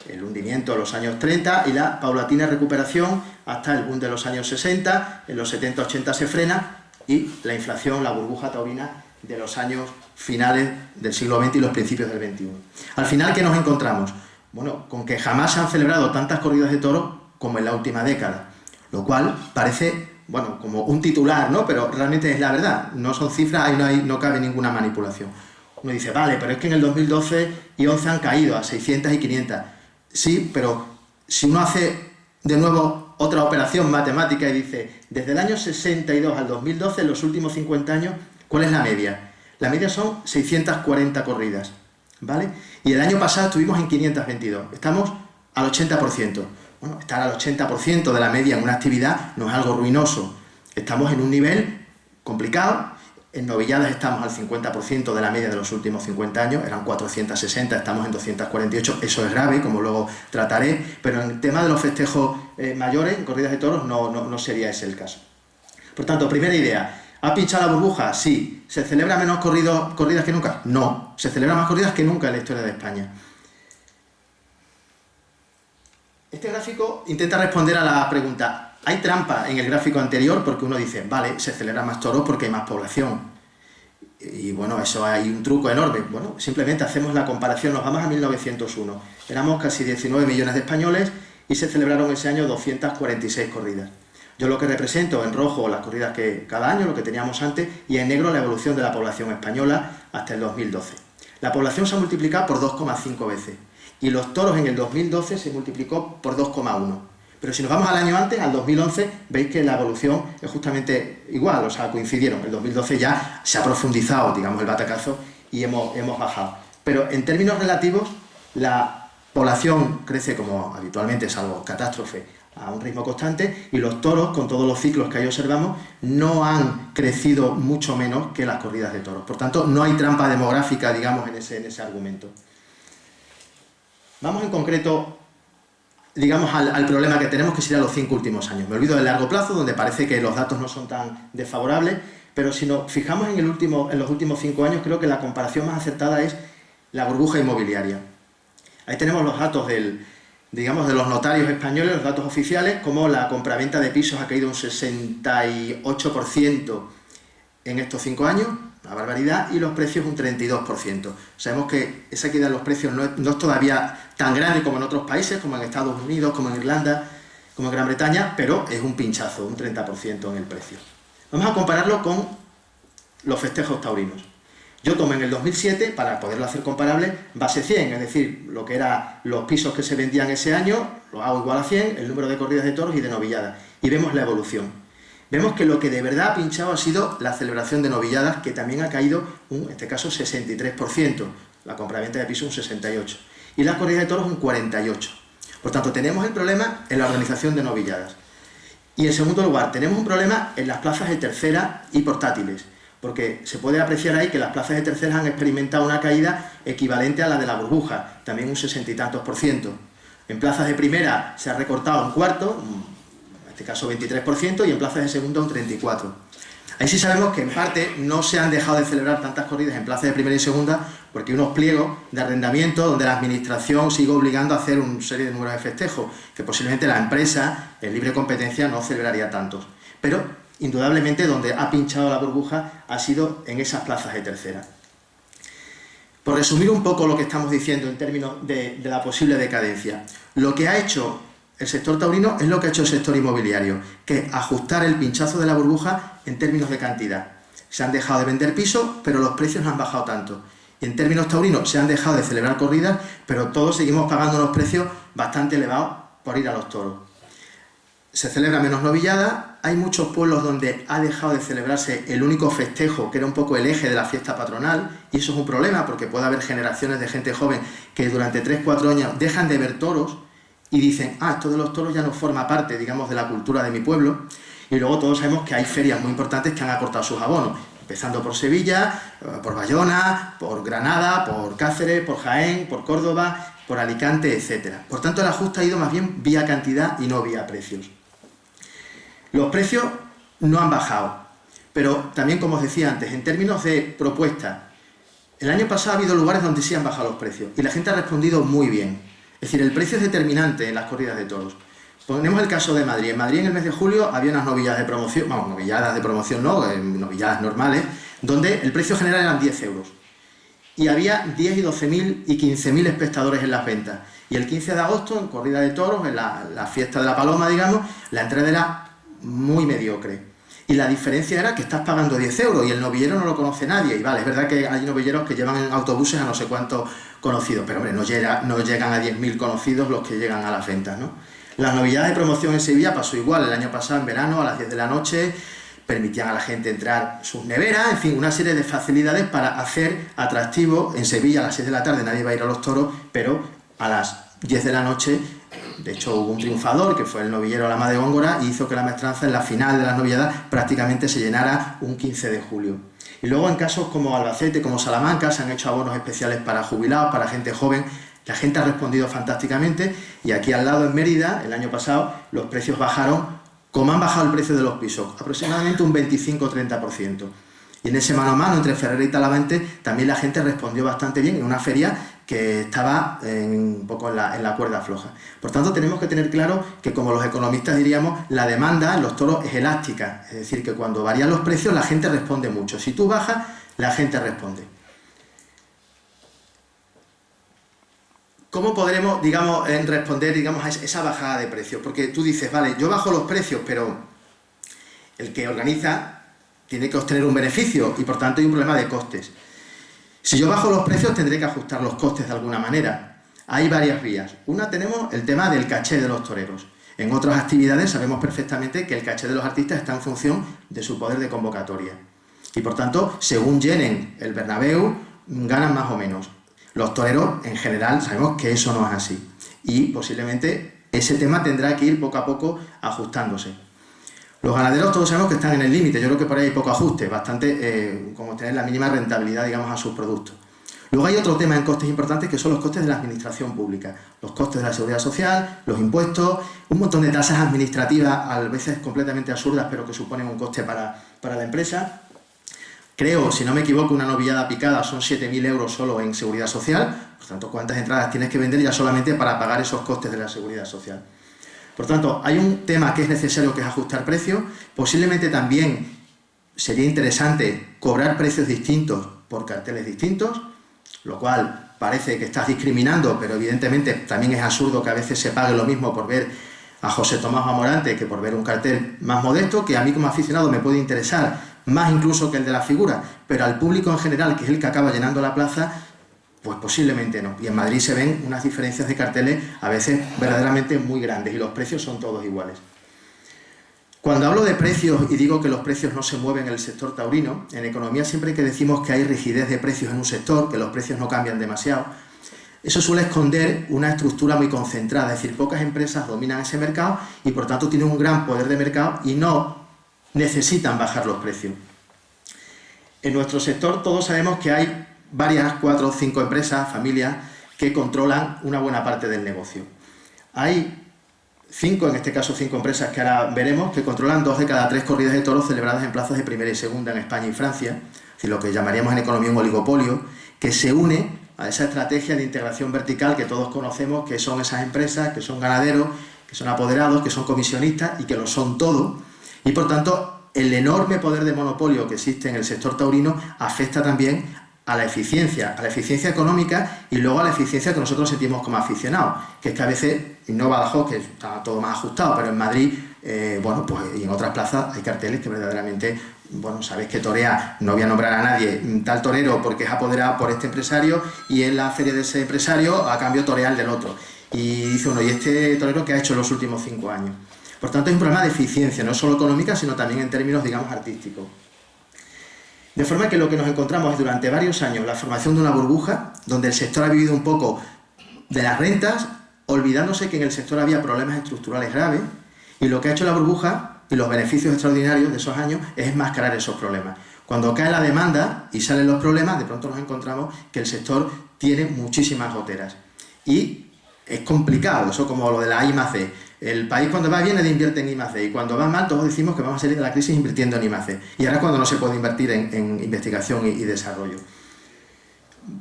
el hundimiento en los años 30 y la paulatina recuperación hasta el boom de los años 60, en los 70-80 se frena, y la inflación, la burbuja taurina de los años finales del siglo XX y los principios del XXI. Al final, ¿qué nos encontramos? Bueno, con que jamás se han celebrado tantas corridas de toros como en la última década, lo cual parece, bueno, como un titular, ¿no? Pero realmente es la verdad, no son cifras, ahí no cabe ninguna manipulación. Uno dice, vale, pero es que en el 2012 y 11 han caído a 600 y 500. Sí, pero si uno hace de nuevo otra operación matemática y dice, desde el año 62 al 2012, en los últimos 50 años, ¿cuál es la media? La media son 640 corridas, ¿vale? Y el año pasado estuvimos en 522, estamos al 80%. Bueno, estar al 80% de la media en una actividad no es algo ruinoso. Estamos en un nivel complicado. En novilladas estamos al 50% de la media de los últimos 50 años, eran 460, estamos en 248, eso es grave, como luego trataré, pero en el tema de los festejos mayores, en corridas de toros, no sería ese el caso. Por tanto, primera idea, ¿ha pinchado la burbuja? Sí. ¿Se celebra menos corridas que nunca? No. Se celebran más corridas que nunca en la historia de España. Este gráfico intenta responder a la pregunta, ¿hay trampa en el gráfico anterior? Porque uno dice, vale, se celebran más toros porque hay más población. Y bueno, eso hay un truco enorme. Bueno, simplemente hacemos la comparación, nos vamos a 1901. Éramos casi 19 millones de españoles y se celebraron ese año 246 corridas. Yo lo que represento en rojo las corridas que cada año, lo que teníamos antes, y en negro la evolución de la población española hasta el 2012. La población se ha multiplicado por 2,5 veces. Y los toros en el 2012 se multiplicó por 2,1. Pero si nos vamos al año antes, al 2011, veis que la evolución es justamente igual, o sea, coincidieron. El 2012 ya se ha profundizado, digamos, el batacazo y hemos bajado. Pero en términos relativos, la población crece como habitualmente, salvo catástrofe, a un ritmo constante, y los toros, con todos los ciclos que ahí observamos, no han crecido mucho menos que las corridas de toros. Por tanto, no hay trampa demográfica, digamos, en ese argumento. Vamos en concreto, digamos, al problema que tenemos, que sería los 5 últimos años. Me olvido del largo plazo, donde parece que los datos no son tan desfavorables, pero si nos fijamos en los últimos 5 años, creo que la comparación más acertada es la burbuja inmobiliaria. Ahí tenemos los datos de los notarios españoles, los datos oficiales, como la compraventa de pisos ha caído un 68% en estos 5 años, una barbaridad, y los precios un 32%. Sabemos que esa caída de los precios no es todavía tan grande como en otros países, como en Estados Unidos, como en Irlanda, como en Gran Bretaña, pero es un pinchazo, un 30% en el precio. Vamos a compararlo con los festejos taurinos. Yo tomo en el 2007, para poderlo hacer comparable, base 100, es decir, lo que eran los pisos que se vendían ese año, lo hago igual a 100, el número de corridas de toros y de novilladas, y vemos la evolución. Vemos que lo que de verdad ha pinchado ha sido la celebración de novilladas, que también ha caído, en este caso, 63%, la compraventa de pisos un 68%, y las corridas de toros un 48%. Por tanto, tenemos el problema en la organización de novilladas. Y en segundo lugar, tenemos un problema en las plazas de tercera y portátiles, porque se puede apreciar ahí que las plazas de tercera han experimentado una caída equivalente a la de la burbuja, también un 60 y tantos %. En plazas de primera se ha recortado un cuarto, en este caso 23%, y en plazas de segunda un 34%. Ahí sí sabemos que en parte no se han dejado de celebrar tantas corridas en plazas de primera y segunda porque hay unos pliegos de arrendamiento donde la administración sigue obligando a hacer una serie de números de festejos que posiblemente la empresa en libre competencia no celebraría tantos. Pero indudablemente donde ha pinchado la burbuja ha sido en esas plazas de tercera. Por resumir un poco lo que estamos diciendo en términos de la posible decadencia, lo que ha hecho el sector taurino es lo que ha hecho el sector inmobiliario, que es ajustar el pinchazo de la burbuja en términos de cantidad. Se han dejado de vender pisos, pero los precios no han bajado tanto. Y en términos taurinos se han dejado de celebrar corridas, pero todos seguimos pagando unos precios bastante elevados por ir a los toros. Se celebra menos novillada, hay muchos pueblos donde ha dejado de celebrarse el único festejo, que era un poco el eje de la fiesta patronal, y eso es un problema porque puede haber generaciones de gente joven que durante 3-4 años dejan de ver toros y dicen, esto de los toros ya no forma parte, digamos, de la cultura de mi pueblo. Y luego todos sabemos que hay ferias muy importantes que han acortado sus abonos, empezando por Sevilla, por Bayona, por Granada, por Cáceres, por Jaén, por Córdoba, por Alicante, etc. Por tanto, el ajuste ha ido más bien vía cantidad y no vía precios. Los precios no han bajado, pero también, como os decía antes, en términos de propuesta, el año pasado ha habido lugares donde sí han bajado los precios y la gente ha respondido muy bien. Es decir, el precio es determinante en las corridas de toros. Ponemos el caso de Madrid. En Madrid, en el mes de julio, había unas novilladas de promoción, vamos, novilladas de promoción no, novilladas normales, donde el precio general eran 10 euros. Y había 10 y 12.000 y 15.000 espectadores en las ventas. Y el 15 de agosto, en corrida de toros, en la fiesta de la Paloma, digamos, la entrada era muy mediocre. Y la diferencia era que estás pagando 10 euros y el novillero no lo conoce nadie. Y vale, es verdad que hay novilleros que llevan en autobuses a no sé cuántos conocidos, pero hombre, no llegan a 10.000 conocidos los que llegan a las ventas, ¿no? Las novilladas de promoción en Sevilla pasó igual. El año pasado, en verano, a las 10 de la noche, permitían a la gente entrar sus neveras, en fin, una serie de facilidades para hacer atractivo. En Sevilla, a las 6 de la tarde, nadie va a ir a los toros, pero a las 10 de la noche, de hecho, hubo un triunfador, que fue el novillero Lama de Góngora, y hizo que la maestranza en la final de las novilladas prácticamente se llenara un 15 de julio. Y luego, en casos como Albacete, como Salamanca, se han hecho abonos especiales para jubilados, para gente joven. La gente ha respondido fantásticamente, y aquí al lado, en Mérida, el año pasado, los precios bajaron, como han bajado el precio de los pisos, aproximadamente un 25 o 30%. Y en ese mano a mano entre Ferrer y Talavante también la gente respondió bastante bien en una feria que estaba un poco en la cuerda floja. Por tanto, tenemos que tener claro que, como los economistas diríamos, la demanda en los toros es elástica. Es decir, que cuando varían los precios la gente responde mucho. Si tú bajas, la gente responde. ¿Cómo podremos, digamos, responder, digamos, a esa bajada de precios? Porque tú dices, vale, yo bajo los precios, pero el que organiza tiene que obtener un beneficio y, por tanto, hay un problema de costes. Si yo bajo los precios, tendré que ajustar los costes de alguna manera. Hay varias vías. Una, tenemos el tema del caché de los toreros. En otras actividades sabemos perfectamente que el caché de los artistas está en función de su poder de convocatoria. Y, por tanto, según llenen el Bernabéu, ganan más o menos. Los toreros, en general, sabemos que eso no es así. Y posiblemente ese tema tendrá que ir poco a poco ajustándose. Los ganaderos todos sabemos que están en el límite. Yo creo que por ahí hay poco ajuste, bastante como tener la mínima rentabilidad, digamos, a sus productos. Luego hay otro tema en costes importantes, que son los costes de la administración pública. Los costes de la seguridad social, los impuestos, un montón de tasas administrativas, a veces completamente absurdas, pero que suponen un coste para la empresa. Creo, si no me equivoco, una novillada picada son 7.000 euros solo en seguridad social. Por tanto, ¿cuántas entradas tienes que vender ya solamente para pagar esos costes de la seguridad social? Por tanto, hay un tema que es necesario, que es ajustar precios. Posiblemente también sería interesante cobrar precios distintos por carteles distintos, lo cual parece que estás discriminando, pero evidentemente también es absurdo que a veces se pague lo mismo por ver a José Tomás Amorante que por ver un cartel más modesto, que a mí como aficionado me puede interesar más incluso que el de la figura, pero al público en general, que es el que acaba llenando la plaza, pues posiblemente no. Y en Madrid se ven unas diferencias de carteles a veces verdaderamente muy grandes y los precios son todos iguales. Cuando hablo de precios y digo que los precios no se mueven en el sector taurino, en economía siempre que decimos que hay rigidez de precios en un sector, que los precios no cambian demasiado, eso suele esconder una estructura muy concentrada, es decir, pocas empresas dominan ese mercado y por tanto tienen un gran poder de mercado y no necesitan bajar los precios. En nuestro sector todos sabemos que hay varias, 4 o 5 empresas, familias, que controlan una buena parte del negocio. Hay 5, en este caso 5 empresas que ahora veremos, que controlan 2 de cada 3 corridas de toros celebradas en plazas de primera y segunda en España y Francia, es decir, lo que llamaríamos en economía un oligopolio, que se une a esa estrategia de integración vertical que todos conocemos, que son esas empresas, que son ganaderos, que son apoderados, que son comisionistas y que lo son todo. Y por tanto, el enorme poder de monopolio que existe en el sector taurino afecta también a la eficiencia económica y luego a la eficiencia que nosotros sentimos como aficionados, que es que a veces, y no Badajoz, que está todo más ajustado, pero en Madrid, bueno, pues y en otras plazas hay carteles que verdaderamente, bueno, sabéis que torea, no voy a nombrar a nadie, tal torero porque es apoderado por este empresario y en la feria de ese empresario a cambio torea el del otro. Y dice uno, ¿y este torero qué ha hecho en los últimos 5 años? Por tanto, es un problema de eficiencia, no solo económica, sino también en términos, digamos, artísticos. De forma que lo que nos encontramos es durante varios años la formación de una burbuja, donde el sector ha vivido un poco de las rentas, olvidándose que en el sector había problemas estructurales graves, y lo que ha hecho la burbuja y los beneficios extraordinarios de esos años es enmascarar esos problemas. Cuando cae la demanda y salen los problemas, de pronto nos encontramos que el sector tiene muchísimas goteras. Y es complicado, eso como lo de la I+D. El país cuando va bien invierte en I+D y cuando va mal todos decimos que vamos a salir de la crisis invirtiendo en I+D. Y ahora es cuando no se puede invertir en investigación y desarrollo.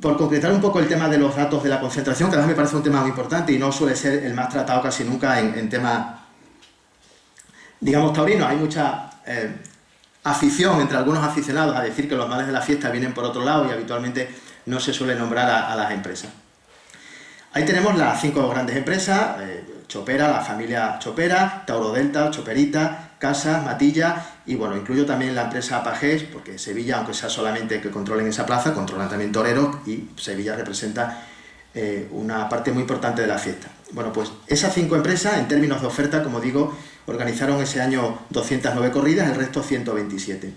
Por concretar un poco el tema de los datos de la concentración, que además me parece un tema muy importante y no suele ser el más tratado casi nunca en temas, digamos, taurinos. Hay mucha afición entre algunos aficionados a decir que los males de la fiesta vienen por otro lado y habitualmente no se suele nombrar a las empresas. Ahí tenemos las 5 grandes empresas, Chopera, la familia Chopera, Tauro Delta, Choperita, Casas, Matilla y bueno, incluyo también la empresa Pajés, porque Sevilla, aunque sea solamente que controlen esa plaza, controlan también toreros y Sevilla representa una parte muy importante de la fiesta. Bueno, pues esas 5 empresas, en términos de oferta, como digo, organizaron ese año 209 corridas, el resto 127.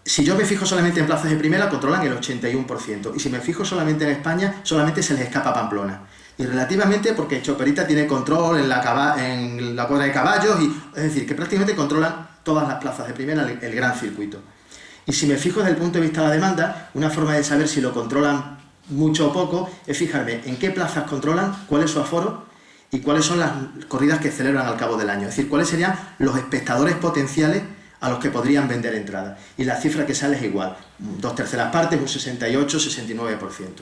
Si yo me fijo solamente en plazas de primera, controlan el 81%. Y si me fijo solamente en España, solamente se les escapa Pamplona. Y relativamente porque Choperita tiene control en la cuadra de caballos, es decir, que prácticamente controlan todas las plazas de primera, el gran circuito. Y si me fijo desde el punto de vista de la demanda, una forma de saber si lo controlan mucho o poco es fijarme en qué plazas controlan, cuál es su aforo y cuáles son las corridas que celebran al cabo del año. Es decir, cuáles serían los espectadores potenciales a los que podrían vender entradas. Y la cifra que sale es igual, 2/3 partes, un 68-69%.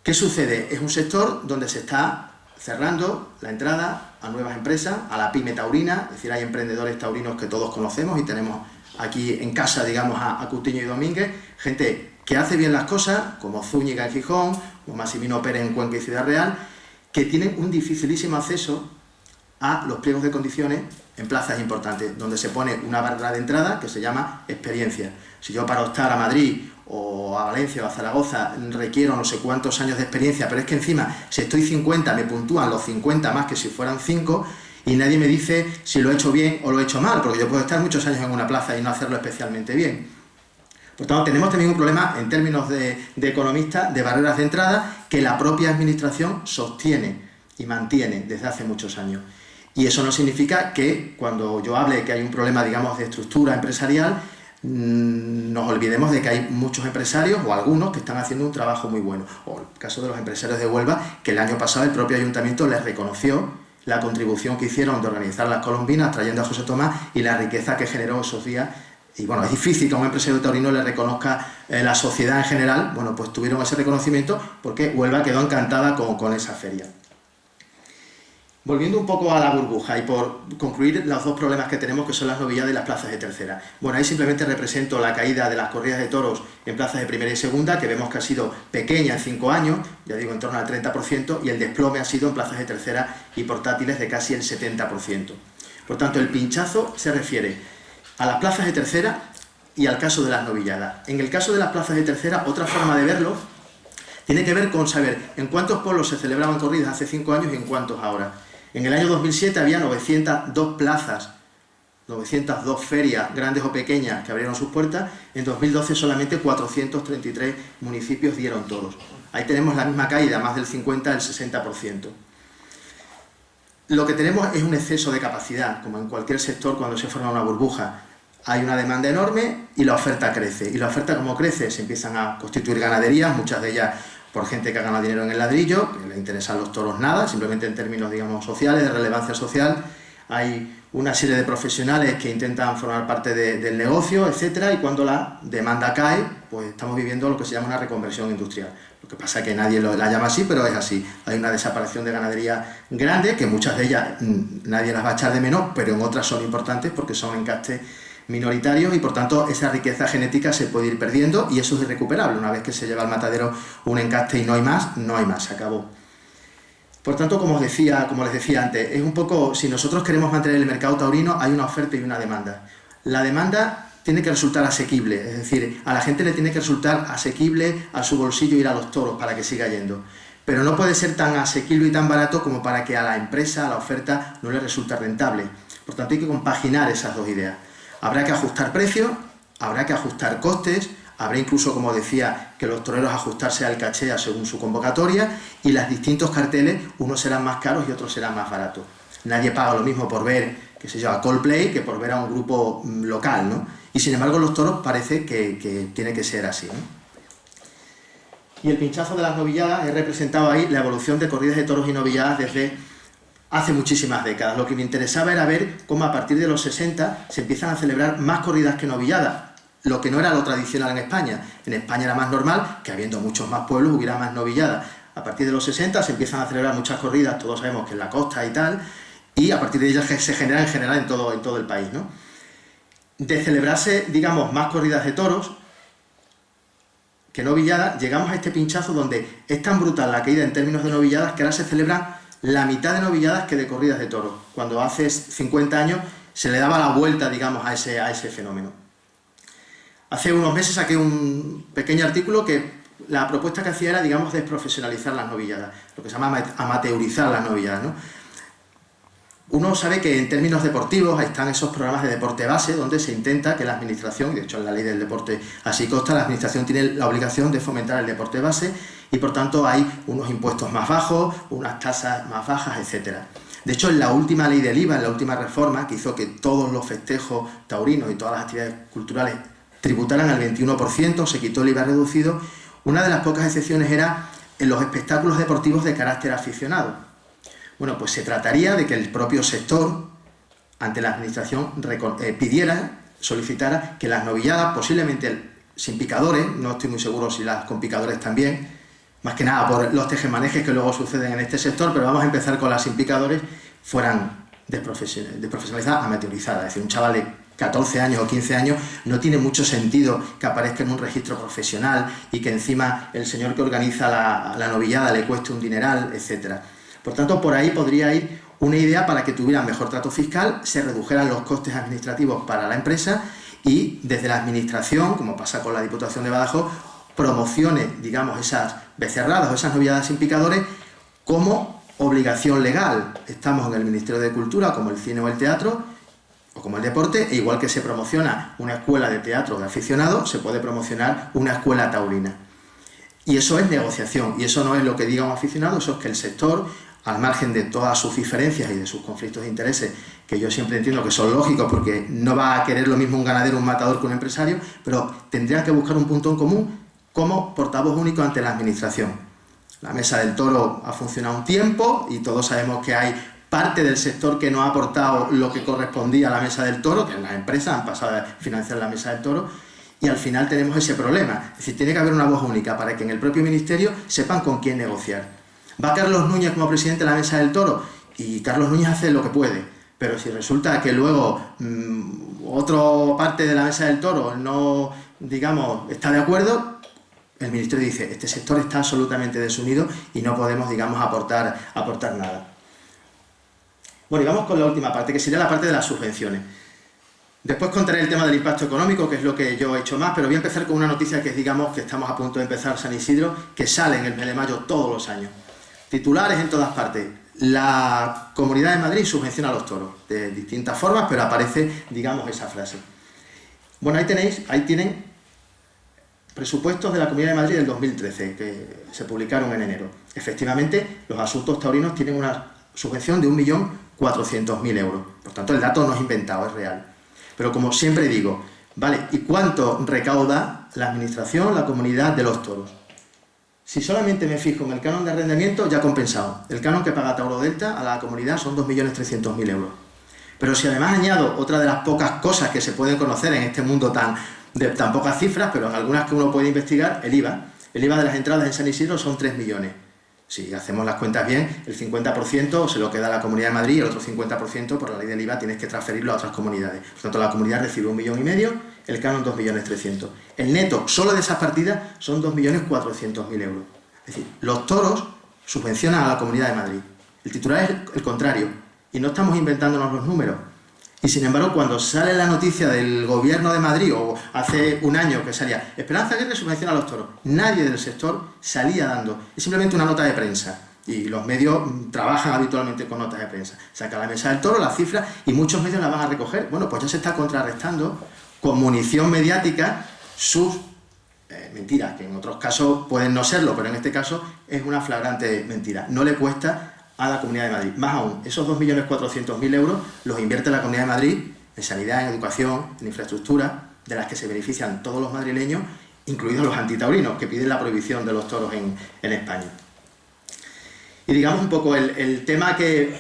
¿Qué sucede? Es un sector donde se está cerrando la entrada a nuevas empresas, a la pyme taurina, es decir, hay emprendedores taurinos que todos conocemos y tenemos aquí en casa, digamos, a Cutiño y Domínguez, gente que hace bien las cosas, como Zúñiga en Gijón, o Massimino Pérez en Cuenca y Ciudad Real, que tienen un dificilísimo acceso a los pliegos de condiciones en plazas importantes, donde se pone una barrera de entrada que se llama experiencia. Si yo para optar a Madrid o a Valencia o a Zaragoza requiero no sé cuántos años de experiencia, pero es que encima si estoy 50 me puntúan los 50 más que si fueran 5 y nadie me dice si lo he hecho bien o lo he hecho mal, porque yo puedo estar muchos años en una plaza y no hacerlo especialmente bien. Por tanto, tenemos también un problema en términos de economista, de barreras de entrada, que la propia administración sostiene y mantiene desde hace muchos años. Y eso no significa que cuando yo hable de que hay un problema, digamos, de estructura empresarial, nos olvidemos de que hay muchos empresarios, o algunos, que están haciendo un trabajo muy bueno. O el caso de los empresarios de Huelva, que el año pasado el propio ayuntamiento les reconoció la contribución que hicieron de organizar las colombinas, trayendo a José Tomás, y la riqueza que generó esos días. Y bueno, es difícil que a un empresario taurino le reconozca la sociedad en general. Bueno, pues tuvieron ese reconocimiento porque Huelva quedó encantada con esa feria. Volviendo un poco a la burbuja y por concluir los 2 problemas que tenemos, que son las novilladas y las plazas de tercera. Bueno, ahí simplemente represento la caída de las corridas de toros en plazas de primera y segunda, que vemos que ha sido pequeña en 5 años, ya digo en torno al 30%, y el desplome ha sido en plazas de tercera y portátiles de casi el 70%. Por tanto, el pinchazo se refiere a las plazas de tercera y al caso de las novilladas. En el caso de las plazas de tercera, otra forma de verlo tiene que ver con saber en cuántos pueblos se celebraban corridas hace 5 años y en cuántos ahora. En el año 2007 había 902 plazas, 902 ferias, grandes o pequeñas, que abrieron sus puertas. En 2012 solamente 433 municipios dieron toros. Ahí tenemos la misma caída, más del 50 al 60%. Lo que tenemos es un exceso de capacidad, como en cualquier sector cuando se forma una burbuja. Hay una demanda enorme y la oferta crece. Y la oferta, como crece, se empiezan a constituir ganaderías, muchas de ellas por gente que ha ganado dinero en el ladrillo, que le interesan los toros nada, simplemente en términos, digamos, sociales, de relevancia social. Hay una serie de profesionales que intentan formar parte del negocio, etcétera, y cuando la demanda cae, pues estamos viviendo lo que se llama una reconversión industrial. Lo que pasa es que nadie la llama así, pero es así. Hay una desaparición de ganadería grande, que muchas de ellas nadie las va a echar de menos, pero en otras son importantes porque son encastes minoritarios y por tanto esa riqueza genética se puede ir perdiendo y eso es irrecuperable. Una vez que se lleva al matadero un encaste y no hay más, se acabó. Por tanto, como les decía antes, es un poco, si nosotros queremos mantener el mercado taurino, hay una oferta y una demanda. La demanda tiene que resultar asequible, es decir, a la gente le tiene que resultar asequible a su bolsillo ir a los toros para que siga yendo. Pero no puede ser tan asequible y tan barato como para que a la empresa, a la oferta, no le resulte rentable. Por tanto, hay que compaginar esas 2 ideas. Habrá que ajustar precios, habrá que ajustar costes, habrá incluso, como decía, que los toreros ajustarse al caché según su convocatoria y los distintos carteles, unos serán más caros y otros serán más baratos. Nadie paga lo mismo por ver, qué sé yo, a Coldplay que por ver a un grupo local, ¿no? Y sin embargo los toros parece que tiene que ser así, ¿no? Y el pinchazo de las novilladas, he representado ahí la evolución de corridas de toros y novilladas desde hace muchísimas décadas. Lo que me interesaba era ver cómo a partir de los 60 se empiezan a celebrar más corridas que novilladas, lo que no era lo tradicional en España. En España era más normal que, habiendo muchos más pueblos, hubiera más novilladas. A partir de los 60 se empiezan a celebrar muchas corridas, todos sabemos que en la costa y tal, y a partir de ellas se genera en general en todo el país, ¿no? De celebrarse, digamos, más corridas de toros que novilladas, llegamos a este pinchazo donde es tan brutal la caída en términos de novilladas que ahora se celebran la mitad de novilladas que de corridas de toros, cuando hace 50 años se le daba la vuelta, digamos, a ese fenómeno. Hace unos meses saqué un pequeño artículo que la propuesta que hacía era, digamos, desprofesionalizar las novilladas, lo que se llama amateurizar las novilladas, ¿no? Uno sabe que en términos deportivos están esos programas de deporte base donde se intenta que la administración, y de hecho en la ley del deporte así consta, la administración tiene la obligación de fomentar el deporte base y por tanto hay unos impuestos más bajos, unas tasas más bajas, etc. De hecho, en la última ley del IVA, en la última reforma que hizo que todos los festejos taurinos y todas las actividades culturales tributaran al 21%, se quitó el IVA reducido, una de las pocas excepciones era en los espectáculos deportivos de carácter aficionado. Bueno, pues se trataría de que el propio sector, ante la administración, solicitara que las novilladas, posiblemente sin picadores, no estoy muy seguro si las con picadores también, más que nada por los tejemanejes que luego suceden en este sector, pero vamos a empezar con las sin picadores, fueran desprofesionalizadas, amateurizadas. Es decir, un chaval de 14 años o 15 años no tiene mucho sentido que aparezca en un registro profesional y que encima el señor que organiza la novillada le cueste un dineral, etcétera. Por tanto, por ahí podría ir una idea para que tuvieran mejor trato fiscal, se redujeran los costes administrativos para la empresa y desde la administración, como pasa con la Diputación de Badajoz, promocione, digamos, esas becerradas o esas novilladas sin picadores como obligación legal. Estamos en el Ministerio de Cultura, como el cine o el teatro, o como el deporte, e igual que se promociona una escuela de teatro de aficionados, se puede promocionar una escuela taurina. Y eso es negociación, y eso no es lo que diga un aficionado, eso es que el sector, al margen de todas sus diferencias y de sus conflictos de intereses, que yo siempre entiendo que son lógicos porque no va a querer lo mismo un ganadero, un matador que un empresario, pero tendrían que buscar un punto en común como portavoz único ante la administración. La Mesa del Toro ha funcionado un tiempo y todos sabemos que hay parte del sector que no ha aportado lo que correspondía a la Mesa del Toro, que las empresas han pasado a financiar la Mesa del Toro, y al final tenemos ese problema. Es decir, tiene que haber una voz única para que en el propio ministerio sepan con quién negociar. Va Carlos Núñez como presidente de la Mesa del Toro y Carlos Núñez hace lo que puede, pero si resulta que luego otra parte de la Mesa del Toro no, digamos, está de acuerdo, el ministerio dice, este sector está absolutamente desunido y no podemos, digamos, aportar nada. Bueno, y vamos con la última parte, que sería la parte de las subvenciones. Después contaré el tema del impacto económico, que es lo que yo he hecho más, pero voy a empezar con una noticia que es, digamos, que estamos a punto de empezar San Isidro, que sale en el mes de mayo todos los años. Titulares en todas partes. La Comunidad de Madrid subvenciona a los toros, de distintas formas, pero aparece, digamos, esa frase. Bueno, ahí tienen presupuestos de la Comunidad de Madrid del 2013, que se publicaron en enero. Efectivamente, los asuntos taurinos tienen una subvención de 1.400.000 euros. Por tanto, el dato no es inventado, es real. Pero como siempre digo, ¿vale? ¿Y cuánto recauda la administración, la comunidad de los toros? Si solamente me fijo en el canon de arrendamiento, ya compensado. El canon que paga Tauro Delta a la comunidad son 2.300.000 euros. Pero si además añado otra de las pocas cosas que se pueden conocer en este mundo de tan pocas cifras, pero en algunas que uno puede investigar, el IVA. El IVA de las entradas en San Isidro son 3 millones. Si hacemos las cuentas bien, el 50% se lo queda a la Comunidad de Madrid y el otro 50% por la ley del IVA tienes que transferirlo a otras comunidades. Por tanto, la comunidad recibe 1,5 millones, el canon 2.300.000. El neto solo de esas partidas son 2.400.000 euros. Es decir, los toros subvencionan a la Comunidad de Madrid. El titular es el contrario y no estamos inventándonos los números. Y sin embargo, cuando sale la noticia del Gobierno de Madrid, o hace un año que salía, Esperanza Aguirre subvenciona a los toros, nadie del sector salía dando. Es simplemente una nota de prensa. Y los medios trabajan habitualmente con notas de prensa. Saca la Mesa del Toro, las cifras, y muchos medios las van a recoger. Bueno, pues ya se está contrarrestando con munición mediática sus mentiras, que en otros casos pueden no serlo, pero en este caso es una flagrante mentira. No le cuesta a la Comunidad de Madrid. Más aún, esos 2.400.000 euros los invierte la Comunidad de Madrid en sanidad, en educación, en infraestructura, de las que se benefician todos los madrileños incluidos los antitaurinos, que piden la prohibición de los toros en España. Y digamos un poco el tema que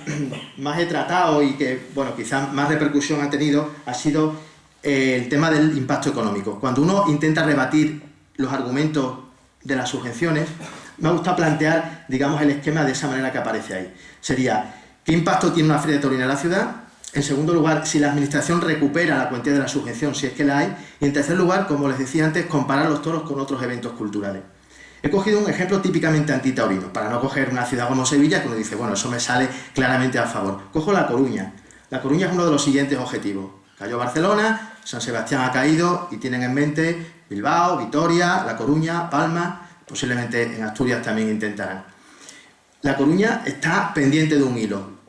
más he tratado y que, bueno, quizás más repercusión ha tenido, ha sido el tema del impacto económico. Cuando uno intenta rebatir los argumentos de las subvenciones, me gusta plantear, digamos, el esquema de esa manera que aparece ahí. Sería, ¿qué impacto tiene una feria de taurina en la ciudad? En segundo lugar, si la administración recupera la cuantía de la subvención, si es que la hay. Y en tercer lugar, como les decía antes, comparar los toros con otros eventos culturales. He cogido un ejemplo típicamente antitaurino, para no coger una ciudad como Sevilla, que uno dice, bueno, eso me sale claramente a favor. Cojo La Coruña. La Coruña es uno de los siguientes objetivos. Cayó Barcelona, San Sebastián ha caído y tienen en mente Bilbao, Vitoria, La Coruña, Palma, posiblemente en Asturias también intentarán. La Coruña está pendiente de un hilo.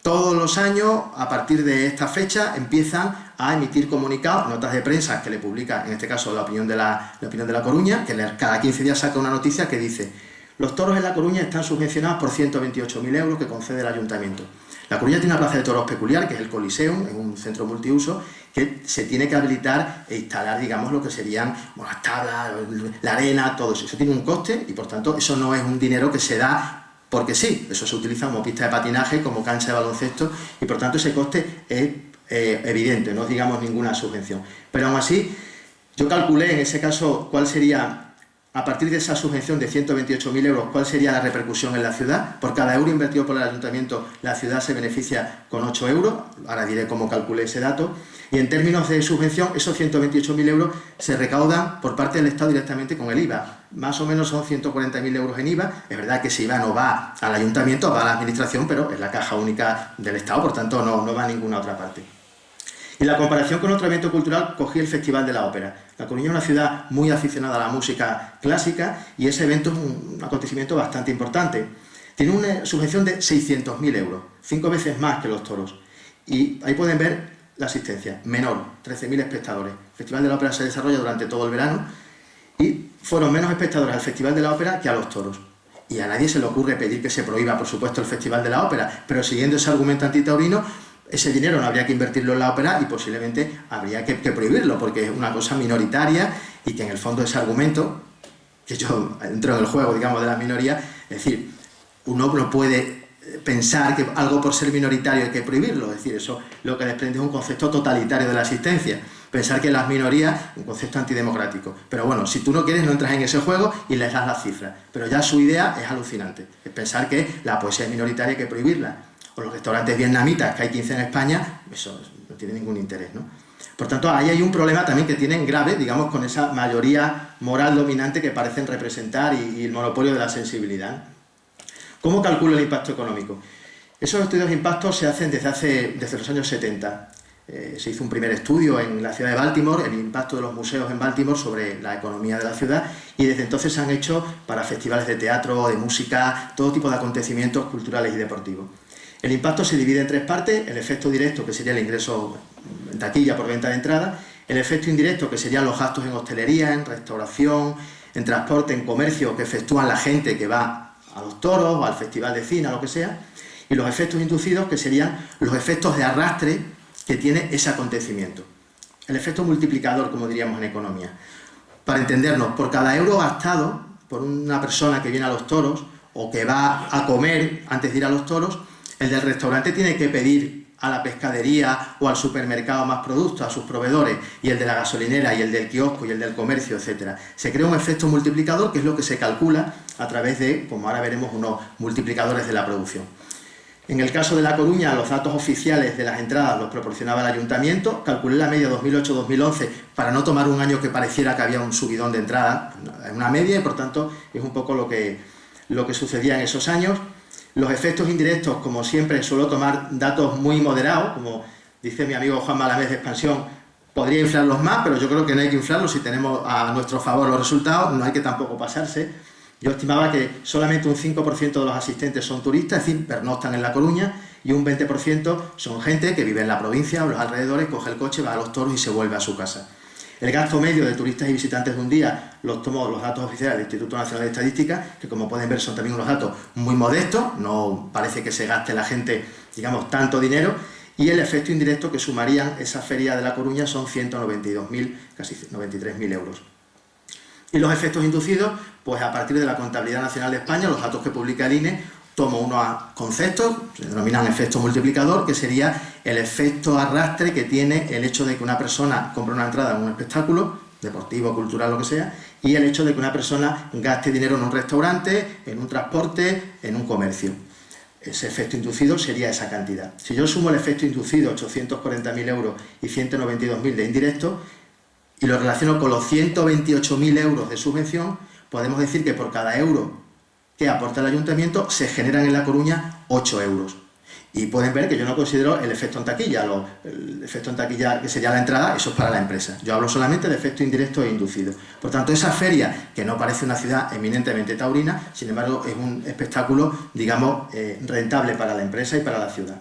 Todos los años, a partir de esta fecha, empiezan a emitir comunicados, notas de prensa que le publica, en este caso, la opinión de la Coruña, que cada 15 días saca una noticia que dice: los toros en La Coruña están subvencionados por 128.000 euros que concede el ayuntamiento. La Coruña tiene una plaza de toros peculiar, que es el Coliseum, es un centro multiuso, que se tiene que habilitar e instalar, digamos, lo que serían las tablas, la arena, todo eso. Eso tiene un coste y, por tanto, eso no es un dinero que se da porque sí, eso se utiliza como pista de patinaje, como cancha de baloncesto, y por tanto ese coste es evidente, no digamos ninguna subvención. Pero aún así, yo calculé en ese caso cuál sería, a partir de esa subvención de 128.000 euros, cuál sería la repercusión en la ciudad. Por cada euro invertido por el ayuntamiento, la ciudad se beneficia con 8 euros, ahora diré cómo calculé ese dato, y en términos de subvención, esos 128.000 euros se recaudan por parte del Estado directamente con el IVA. Más o menos son 140.000 euros en IVA. Es verdad que ese IVA no va al ayuntamiento, va a la administración, pero es la caja única del Estado, por tanto no va a ninguna otra parte. Y la comparación con otro evento cultural, cogí el Festival de la Ópera. La Coruña es una ciudad muy aficionada a la música clásica y ese evento es un acontecimiento bastante importante. Tiene una subvención de 600.000 euros, 5 veces más que los toros. Y ahí pueden ver la asistencia, menor, 13.000 espectadores. El Festival de la Ópera se desarrolla durante todo el verano y fueron menos espectadores al Festival de la Ópera que a los toros. Y a nadie se le ocurre pedir que se prohíba, por supuesto, el Festival de la Ópera, pero siguiendo ese argumento antitaurino, ese dinero no habría que invertirlo en la ópera y posiblemente habría que prohibirlo, porque es una cosa minoritaria y que en el fondo ese argumento, que yo entro en el juego, digamos, de la minoría, es decir, uno no puede pensar que algo por ser minoritario hay que prohibirlo, es decir, eso lo que desprende es un concepto totalitario de la asistencia, pensar que las minorías, un concepto antidemocrático. Pero bueno, si tú no quieres, no entras en ese juego y les das las cifras, pero ya su idea es alucinante, es pensar que la poesía es minoritaria y hay que prohibirla, o los restaurantes vietnamitas, que hay 15 en España, eso no tiene ningún interés, ¿no? Por tanto, ahí hay un problema también que tienen grave, digamos, con esa mayoría moral dominante que parecen representar y el monopolio de la sensibilidad. ¿Cómo calculo el impacto económico? Esos estudios de impacto se hacen desde los años 70. Se hizo un primer estudio en la ciudad de Baltimore, el impacto de los museos en Baltimore sobre la economía de la ciudad, y desde entonces se han hecho para festivales de teatro, de música, todo tipo de acontecimientos culturales y deportivos. El impacto se divide en tres partes: el efecto directo, que sería el ingreso en taquilla por venta de entrada; el efecto indirecto, que serían los gastos en hostelería, en restauración, en transporte, en comercio, que efectúan la gente que va a los toros o al festival de cine, o lo que sea; y los efectos inducidos, que serían los efectos de arrastre que tiene ese acontecimiento. El efecto multiplicador, como diríamos en economía. Para entendernos, por cada euro gastado por una persona que viene a los toros o que va a comer antes de ir a los toros, el del restaurante tiene que pedir a la pescadería o al supermercado más productos, a sus proveedores, y el de la gasolinera y el del kiosco y el del comercio, etc. Se crea un efecto multiplicador, que es lo que se calcula a través de, como ahora veremos, unos multiplicadores de la producción. En el caso de La Coruña, los datos oficiales de las entradas los proporcionaba el ayuntamiento. Calculé la media 2008-2011 para no tomar un año que pareciera que había un subidón de entradas, una media, y por tanto es un poco lo que sucedía en esos años. Los efectos indirectos, como siempre, suelo tomar datos muy moderados, como dice mi amigo Juan Malamés de Expansión, podría inflarlos más, pero yo creo que no hay que inflarlos si tenemos a nuestro favor los resultados, no hay que tampoco pasarse. Yo estimaba que solamente un 5% de los asistentes son turistas, es decir, pernoctan en La Coruña, y un 20% son gente que vive en la provincia o los alrededores, coge el coche, va a los toros y se vuelve a su casa. El gasto medio de turistas y visitantes de un día los tomo los datos oficiales del Instituto Nacional de Estadística, que como pueden ver son también unos datos muy modestos, no parece que se gaste la gente, digamos, tanto dinero, y el efecto indirecto que sumarían esa feria de La Coruña son 192.000, casi 93.000 euros. Y los efectos inducidos, pues a partir de la Contabilidad Nacional de España, los datos que publica el INE, tomo unos conceptos, se denominan efecto multiplicador, que sería el efecto arrastre que tiene el hecho de que una persona compre una entrada en un espectáculo, deportivo, cultural, lo que sea, y el hecho de que una persona gaste dinero en un restaurante, en un transporte, en un comercio. Ese efecto inducido sería esa cantidad. Si yo sumo el efecto inducido, 840.000 euros y 192.000 de indirecto, y lo relaciono con los 128.000 euros de subvención, podemos decir que por cada euro que aporta el ayuntamiento se generan en La Coruña 8 euros. Y pueden ver que yo no considero el efecto en taquilla. El efecto en taquilla, que sería la entrada, eso es para la empresa. Yo hablo solamente de efecto indirecto e inducido. Por tanto, esa feria, que no parece una ciudad eminentemente taurina, sin embargo, es un espectáculo, digamos, rentable para la empresa y para la ciudad.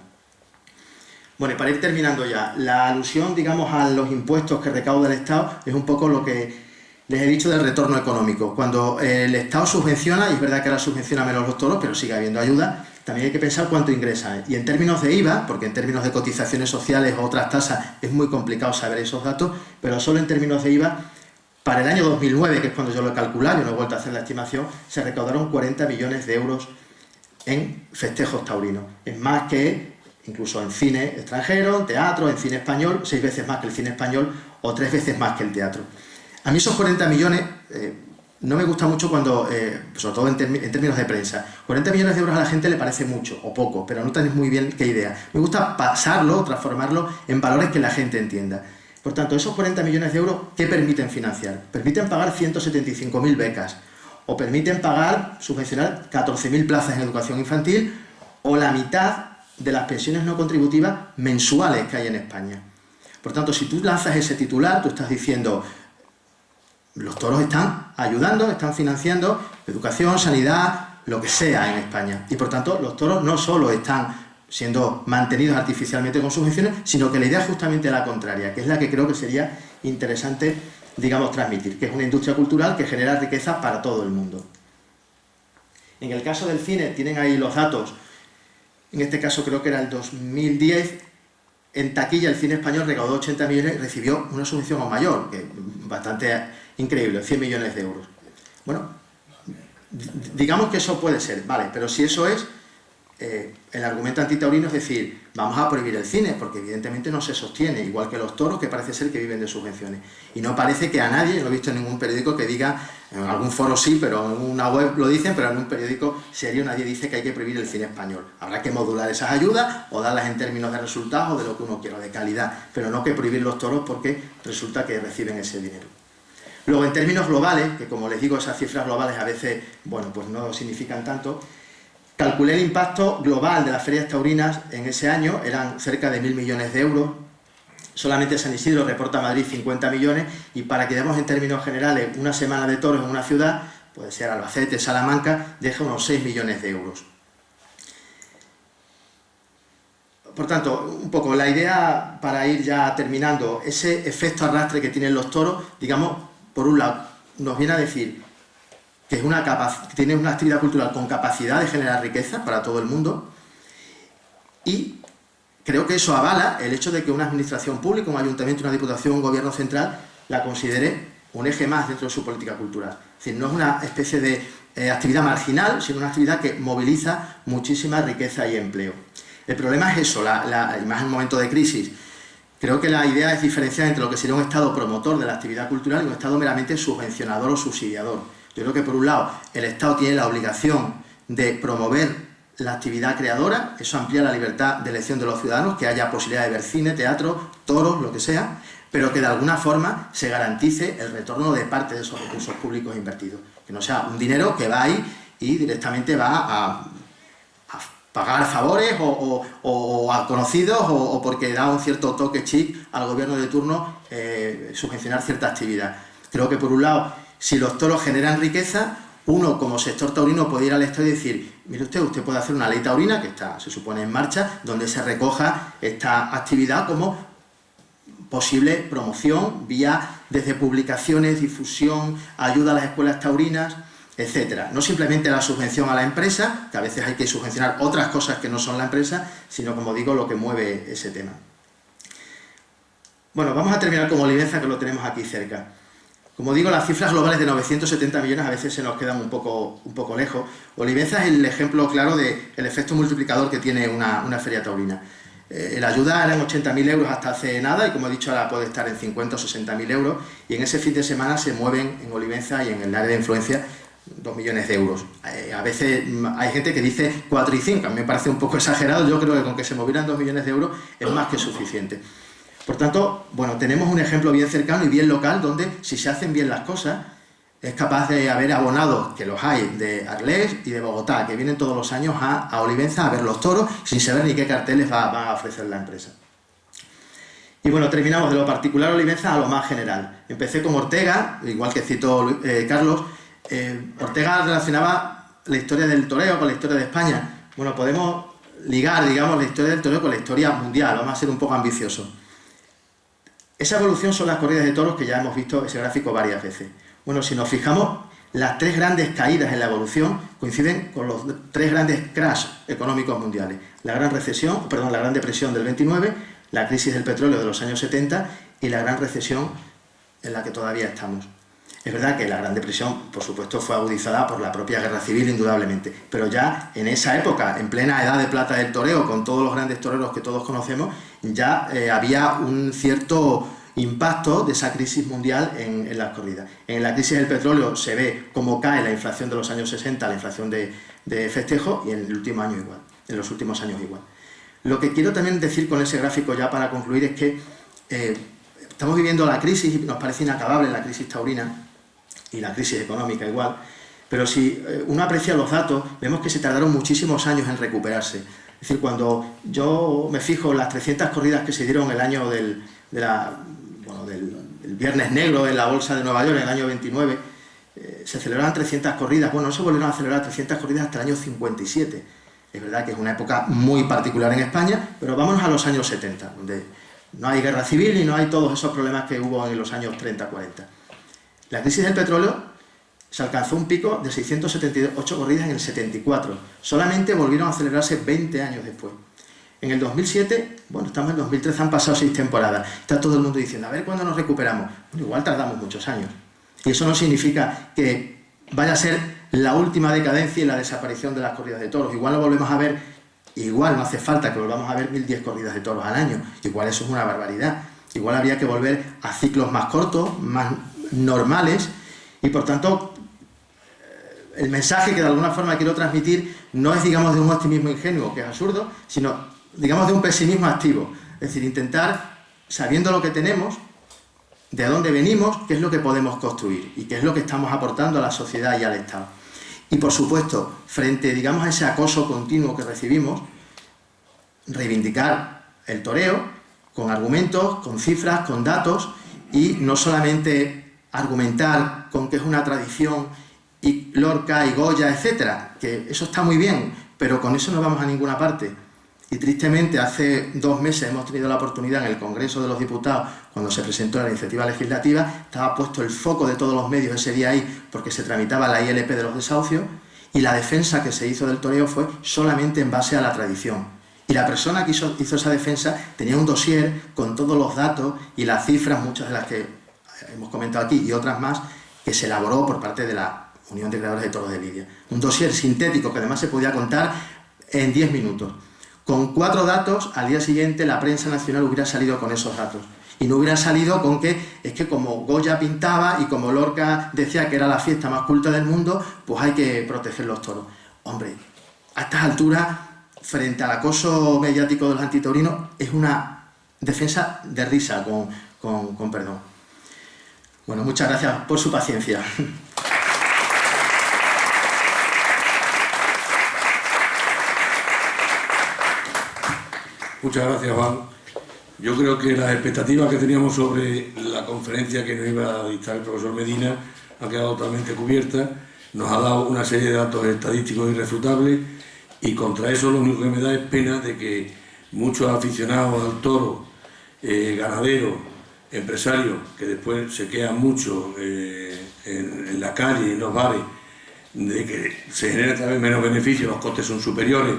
Bueno, y para ir terminando ya, la alusión, digamos, a los impuestos que recauda el Estado es un poco lo que les he dicho del retorno económico. Cuando el Estado subvenciona, y es verdad que ahora subvenciona menos los toros, pero sigue habiendo ayuda, también hay que pensar cuánto ingresa. Y en términos de IVA, porque en términos de cotizaciones sociales o otras tasas es muy complicado saber esos datos, pero solo en términos de IVA, para el año 2009, que es cuando yo lo he calculado, yo no he vuelto a hacer la estimación, se recaudaron 40 millones de euros en festejos taurinos. Es más que incluso en cine extranjero, en teatro, en cine español, 6 veces más que el cine español o 3 veces más que el teatro. A mí esos 40 millones no me gusta mucho cuando, sobre todo en términos de prensa, 40 millones de euros a la gente le parece mucho o poco, pero no tenéis muy bien qué idea. Me gusta pasarlo, transformarlo en valores que la gente entienda. Por tanto, esos 40 millones de euros, ¿qué permiten financiar? Permiten pagar 175.000 becas, o permiten pagar, subvencionar 14.000 plazas en educación infantil, o la mitad de las pensiones no contributivas mensuales que hay en España. Por tanto, si tú lanzas ese titular, tú estás diciendo: los toros están ayudando, están financiando educación, sanidad, lo que sea en España. Y por tanto, los toros no solo están siendo mantenidos artificialmente con subvenciones, sino que la idea es justamente la contraria, que es la que creo que sería interesante, digamos, transmitir, que es una industria cultural que genera riqueza para todo el mundo. En el caso del cine, tienen ahí los datos, en este caso creo que era el 2010, en taquilla el cine español recaudó 80 millones y recibió una subvención aún mayor, que bastante increíble, 100 millones de euros. Bueno, digamos que eso puede ser, vale, pero si eso es, el argumento antitaurino es decir, vamos a prohibir el cine, porque evidentemente no se sostiene, igual que los toros, que parece ser que viven de subvenciones. Y no parece que a nadie, no he visto en ningún periódico que diga, en algún foro sí, pero en una web lo dicen, pero en un periódico serio nadie dice que hay que prohibir el cine español. Habrá que modular esas ayudas o darlas en términos de resultados o de lo que uno quiera, de calidad, pero no que prohibir los toros porque resulta que reciben ese dinero. Luego, en términos globales, que como les digo, esas cifras globales a veces, bueno, pues no significan tanto, calculé el impacto global de las ferias taurinas en ese año, eran cerca de 1.000 millones de euros, solamente San Isidro reporta a Madrid 50 millones, y para que demos en términos generales una semana de toros en una ciudad, puede ser Albacete, Salamanca, deja unos 6 millones de euros. Por tanto, un poco la idea, para ir ya terminando, ese efecto arrastre que tienen los toros, digamos, por un lado, nos viene a decir que tiene una actividad cultural con capacidad de generar riqueza para todo el mundo, y creo que eso avala el hecho de que una administración pública, un ayuntamiento, una diputación, un gobierno central, la considere un eje más dentro de su política cultural. Es decir, no es una especie de actividad marginal, sino una actividad que moviliza muchísima riqueza y empleo. El problema es eso, y más en un momento de crisis. Creo que la idea es diferenciar entre lo que sería un Estado promotor de la actividad cultural y un Estado meramente subvencionador o subsidiador. Yo creo que, por un lado, el Estado tiene la obligación de promover la actividad creadora, eso amplía la libertad de elección de los ciudadanos, que haya posibilidad de ver cine, teatro, toros, lo que sea, pero que de alguna forma se garantice el retorno de parte de esos recursos públicos invertidos. Que no sea un dinero que va ahí y directamente va a pagar favores o a conocidos o porque da un cierto toque chic al gobierno de turno subvencionar cierta actividad. Creo que, por un lado, si los toros generan riqueza, uno como sector taurino puede ir al Estado y decir: mire usted puede hacer una ley taurina que está, se supone, en marcha, donde se recoja esta actividad como posible promoción vía desde publicaciones, difusión, ayuda a las escuelas taurinas, etcétera. No simplemente la subvención a la empresa, que a veces hay que subvencionar otras cosas que no son la empresa, sino, como digo, lo que mueve ese tema. Bueno, vamos a terminar con Olivenza, que lo tenemos aquí cerca. Como digo, las cifras globales de 970 millones a veces se nos quedan un poco lejos. Olivenza es el ejemplo claro del efecto multiplicador que tiene una feria taurina. La ayuda eran 80.000 euros hasta hace nada y, como he dicho, ahora puede estar en 50 o 60.000 euros, y en ese fin de semana se mueven en Olivenza y en el área de influencia 2 millones de euros. A veces hay gente que dice 4 y 5, a mí me parece un poco exagerado. Yo creo que con que se movieran 2 millones de euros es más que suficiente. Por tanto, bueno, tenemos un ejemplo bien cercano y bien local donde, si se hacen bien las cosas, es capaz de haber abonados, que los hay, de Arles y de Bogotá, que vienen todos los años a Olivenza a ver los toros sin saber ni qué carteles va a ofrecer la empresa. Y bueno, terminamos de lo particular de Olivenza a lo más general. Empecé con Ortega, igual que citó Carlos. Ortega relacionaba la historia del toreo con la historia de España. Bueno, podemos ligar, digamos, la historia del toreo con la historia mundial. Vamos a ser un poco ambiciosos. Esa evolución son las corridas de toros, que ya hemos visto ese gráfico varias veces. Bueno, si nos fijamos, las 3 grandes caídas en la evolución coinciden con los 3 grandes crash económicos mundiales. La Gran Depresión del 29, la crisis del petróleo de los años 70 y la Gran Recesión en la que todavía estamos. Es verdad que la Gran Depresión, por supuesto, fue agudizada por la propia guerra civil, indudablemente, pero ya en esa época, en plena edad de plata del toreo, con todos los grandes toreros que todos conocemos, ya había un cierto impacto de esa crisis mundial en las corridas. En la crisis del petróleo se ve cómo cae la inflación de los años 60, la inflación de festejo, y en los últimos años igual. Lo que quiero también decir con ese gráfico, ya para concluir, es que estamos viviendo la crisis y nos parece inacabable la crisis taurina, y la crisis económica igual, pero si uno aprecia los datos, vemos que se tardaron muchísimos años en recuperarse. Es decir, cuando yo me fijo en las 300 corridas que se dieron el año del Viernes Negro en la Bolsa de Nueva York, en el año 29, se celebraban 300 corridas. Bueno, no se volvieron a celebrar 300 corridas hasta el año 57. Es verdad que es una época muy particular en España, pero vámonos a los años 70, donde no hay guerra civil y no hay todos esos problemas que hubo en los años 30-40. La crisis del petróleo se alcanzó un pico de 678 corridas en el 74. Solamente volvieron a celebrarse 20 años después. En el 2007, bueno, estamos en 2013, han pasado 6 temporadas. Está todo el mundo diciendo, a ver cuándo nos recuperamos. Bueno, igual tardamos muchos años. Y eso no significa que vaya a ser la última decadencia y la desaparición de las corridas de toros. Igual lo volvemos a ver, igual no hace falta que volvamos a ver 1010 corridas de toros al año. Igual eso es una barbaridad. Igual habría que volver a ciclos más cortos, más normales, y por tanto el mensaje que de alguna forma quiero transmitir no es, digamos, de un optimismo ingenuo, que es absurdo, sino, digamos, de un pesimismo activo. Es decir, intentar, sabiendo lo que tenemos, de dónde venimos, qué es lo que podemos construir y qué es lo que estamos aportando a la sociedad y al Estado. Y por supuesto, frente, digamos, a ese acoso continuo que recibimos, reivindicar el toreo con argumentos, con cifras, con datos, y no solamente argumentar con que es una tradición y Lorca y Goya, etcétera, que eso está muy bien, pero con eso no vamos a ninguna parte. Y tristemente, hace 2 meses hemos tenido la oportunidad en el Congreso de los Diputados, cuando se presentó la iniciativa legislativa, estaba puesto el foco de todos los medios ese día ahí, porque se tramitaba la ILP de los desahucios, y la defensa que se hizo del toreo fue solamente en base a la tradición. Y la persona que hizo esa defensa tenía un dossier con todos los datos y las cifras, muchas de las que hemos comentado aquí y otras más, que se elaboró por parte de la Unión de Creadores de Toros de Lidia. Un dossier sintético que además se podía contar en 10 minutos. Con 4 datos, al día siguiente la prensa nacional hubiera salido con esos datos. Y no hubiera salido con que es que como Goya pintaba y como Lorca decía que era la fiesta más culta del mundo, pues hay que proteger los toros. Hombre, a estas alturas, frente al acoso mediático de los antitaurinos, es una defensa de risa, con perdón. Bueno, muchas gracias por su paciencia. Muchas gracias, Juan. Yo creo que las expectativas que teníamos sobre la conferencia que nos iba a dictar el profesor Medina han quedado totalmente cubiertas. Nos ha dado una serie de datos estadísticos irrefutables, y contra eso lo único que me da es pena de que muchos aficionados al toro, ganaderos, empresarios, que después se quedan mucho en la calle, en los bares, de que se genera cada vez menos beneficios, los costes son superiores,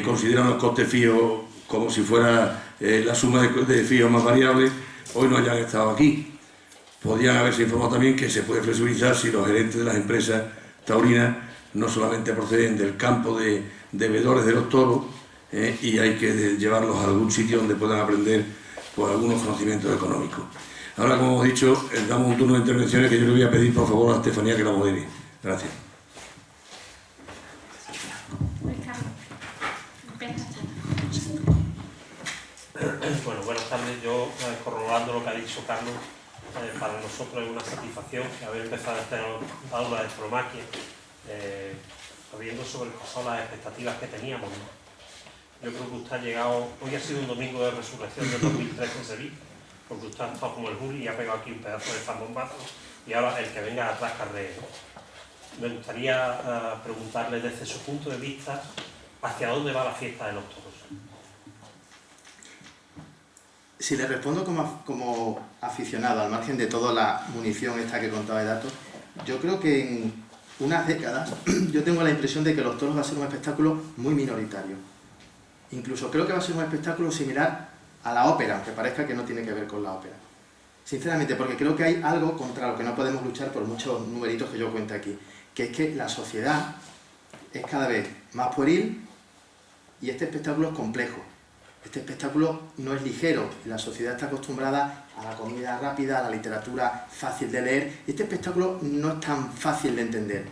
consideran los costes fijos como si fuera la suma de fijos más variables, hoy no hayan estado aquí. podrían haberse informado también que se puede flexibilizar si los gerentes de las empresas taurinas no solamente proceden del campo de veedores de los toros, y hay que llevarlos a algún sitio donde puedan aprender pues, algunos conocimientos económicos. Ahora, como hemos dicho, damos un turno de intervenciones que yo le voy a pedir, por favor, a Estefanía que la modere. Gracias. Bueno, buenas tardes. Yo, corroborando lo que ha dicho Carlos, para nosotros es una satisfacción haber empezado esta aula de tauromaquia, habiendo sobrepasado las expectativas que teníamos, ¿no? Yo creo que usted ha llegado, hoy ha sido un domingo de resurrección del 2013 en Sevilla, porque usted ha estado como el Juli y ha pegado aquí un pedazo de zambombazo, y ahora el que venga atrás carree, ¿no? Me gustaría preguntarle desde su punto de vista hacia dónde va la fiesta de los toros. Si le respondo como aficionado, al margen de toda la munición esta que contaba de datos, yo creo que en unas décadas yo tengo la impresión de que los toros va a ser un espectáculo muy minoritario. Incluso creo que va a ser un espectáculo similar a la ópera, aunque parezca que no tiene que ver con la ópera. Sinceramente, porque creo que hay algo contra lo que no podemos luchar por muchos numeritos que yo cuento aquí, que es que la sociedad es cada vez más pueril y este espectáculo es complejo. Este espectáculo no es ligero, la sociedad está acostumbrada a la comida rápida, a la literatura fácil de leer, y este espectáculo no es tan fácil de entender.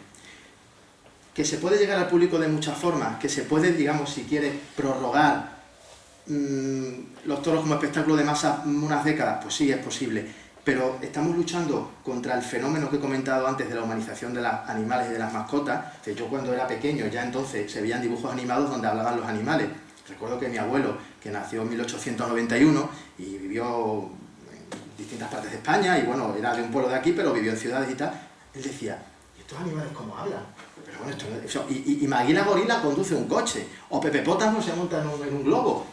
Que se puede llegar al público de muchas formas, que se puede, digamos, si quiere, prorrogar los toros como espectáculo de masa unas décadas, pues sí, es posible, pero estamos luchando contra el fenómeno que he comentado antes de la humanización de los animales y de las mascotas. Que yo cuando era pequeño, ya entonces se veían dibujos animados donde hablaban los animales. Recuerdo que mi abuelo, que nació en 1891 y vivió en distintas partes de España, y bueno, era de un pueblo de aquí, pero vivió en ciudades y tal, él decía, ¿y estos animales cómo hablan? Pero bueno, y Maguila Gorila conduce un coche, o Pepe Pótamo se monta en un globo.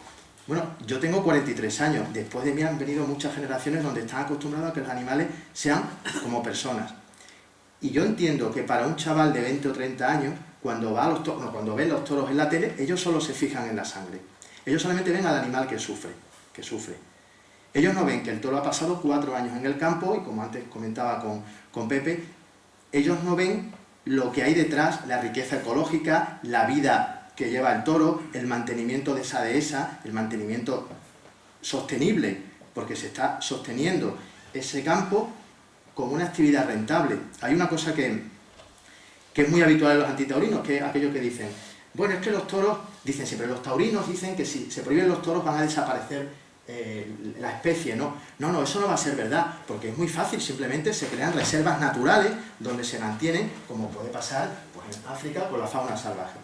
Bueno, yo tengo 43 años, después de mí han venido muchas generaciones donde están acostumbrados a que los animales sean como personas. Y yo entiendo que para un chaval de 20 o 30 años, cuando ven los toros en la tele, ellos solo se fijan en la sangre. Ellos solamente ven al animal que sufre. Ellos no ven que el toro ha pasado 4 años en el campo, y como antes comentaba con Pepe, ellos no ven lo que hay detrás, la riqueza ecológica, la vida que lleva el toro, el mantenimiento de esa dehesa, el mantenimiento sostenible, porque se está sosteniendo ese campo como una actividad rentable. Hay una cosa que es muy habitual en los antitaurinos, que es aquello que dicen, bueno, es que los toros, dicen siempre, los taurinos dicen que si se prohíben los toros van a desaparecer la especie, ¿no? No, eso no va a ser verdad, porque es muy fácil, simplemente se crean reservas naturales donde se mantienen, como puede pasar pues, en África con la fauna salvaje.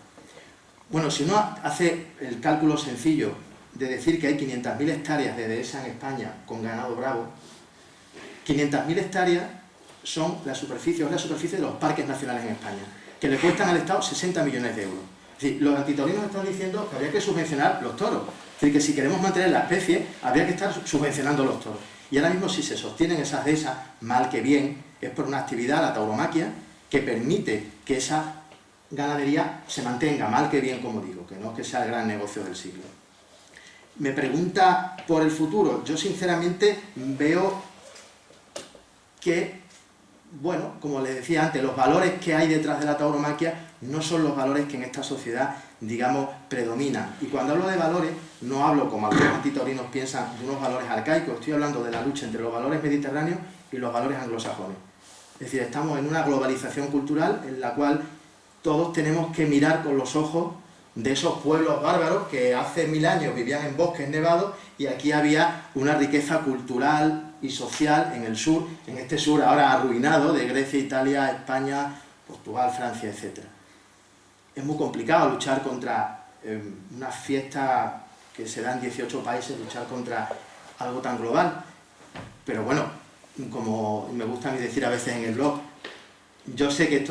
Bueno, si uno hace el cálculo sencillo de decir que hay 500.000 hectáreas de dehesa en España con ganado bravo, 500.000 hectáreas son la superficie de los parques nacionales en España, que le cuestan al Estado 60 millones de euros. Es decir, los antitaurinos están diciendo que habría que subvencionar los toros. Es decir, que si queremos mantener la especie, habría que estar subvencionando los toros. Y ahora mismo, si se sostienen esas dehesas, mal que bien, es por una actividad, la tauromaquia, que permite que esa ganadería se mantenga, mal que bien, como digo, que no es que sea el gran negocio del siglo. Me pregunta por el futuro. Yo sinceramente veo que, bueno, como les decía antes, los valores que hay detrás de la tauromaquia no son los valores que en esta sociedad, digamos, predominan. Y cuando hablo de valores, no hablo, como algunos antitaurinos piensan, de unos valores arcaicos, estoy hablando de la lucha entre los valores mediterráneos y los valores anglosajones. Es decir, estamos en una globalización cultural en la cual todos tenemos que mirar con los ojos de esos pueblos bárbaros que hace 1000 años vivían en bosques nevados, y aquí había una riqueza cultural y social en el sur, en este sur ahora arruinado de Grecia, Italia, España, Portugal, Francia, etc. Es muy complicado luchar contra una fiesta que se da en 18 países, luchar contra algo tan global. Pero bueno, como me gusta a mí decir a veces en el blog, yo sé que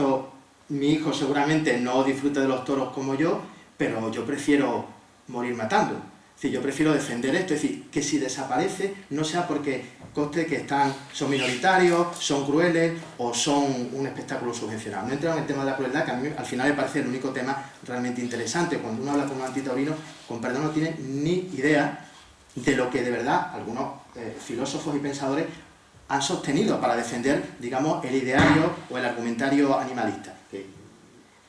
mi hijo seguramente no disfrute de los toros como yo, pero yo prefiero morir matando. Es decir, yo prefiero defender esto, es decir, que si desaparece no sea porque conste que son minoritarios, son crueles o son un espectáculo subvencionado. No he entrado en el tema de la crueldad, que a mí al final me parece el único tema realmente interesante. Cuando uno habla con un antitaurino, con perdón, no tiene ni idea de lo que de verdad algunos filósofos y pensadores han sostenido para defender, digamos, el ideario o el argumentario animalista.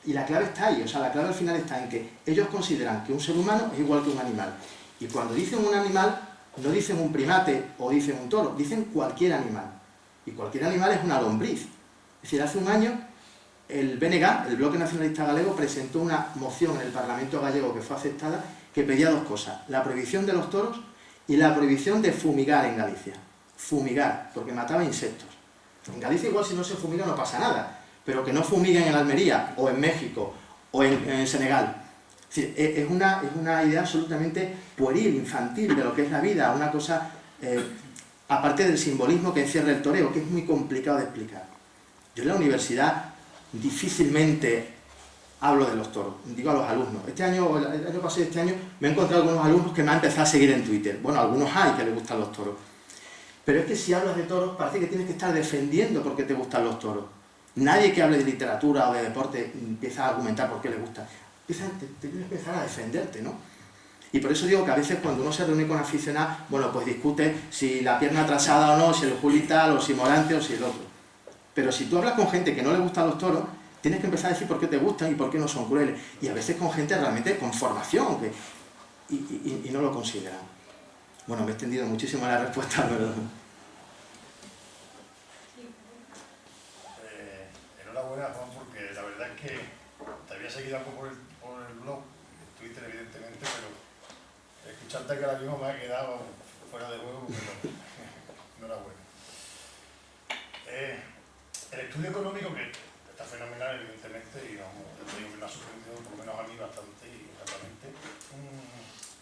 Y la clave está ahí, o sea, la clave al final está en que ellos consideran que un ser humano es igual que un animal. Y cuando dicen un animal, no dicen un primate o dicen un toro, dicen cualquier animal. Y cualquier animal es una lombriz. Es decir, hace un año el BNG, el Bloque Nacionalista Galego, presentó una moción en el Parlamento gallego que fue aceptada, que pedía dos cosas: la prohibición de los toros y la prohibición de fumigar en Galicia. Fumigar, porque mataba insectos. En Galicia igual si no se fumiga no pasa nada, pero que no fumiguen en Almería, o en México, o en Senegal. Es decir, es una idea absolutamente pueril, infantil de lo que es la vida, una cosa, aparte del simbolismo que encierra el toreo, que es muy complicado de explicar. Yo en la universidad difícilmente hablo de los toros, digo a los alumnos. El año pasado y este año me he encontrado algunos alumnos que me han empezado a seguir en Twitter. Bueno, algunos hay que les gustan los toros. Pero es que si hablas de toros parece que tienes que estar defendiendo por qué te gustan los toros. Nadie que hable de literatura o de deporte empieza a argumentar por qué le gusta. Te tienes que empezar a defenderte, ¿no? Y por eso digo que a veces cuando uno se reúne con aficionados, bueno, pues discute si la pierna atrasada o no, si el Juli tal, o si Morante o si el otro. Pero si tú hablas con gente que no le gustan los toros, tienes que empezar a decir por qué te gustan y por qué no son crueles. Y a veces con gente realmente con formación, y no lo consideran. Bueno, me he extendido muchísimo la respuesta, pero... Enhorabuena, Juan, porque la verdad es que te había seguido algo por el blog, Twitter evidentemente, pero escucharte que ahora mismo me ha quedado fuera de juego, pero enhorabuena. El estudio económico, que está fenomenal evidentemente, y me ha sorprendido por lo menos a mí bastante y exactamente,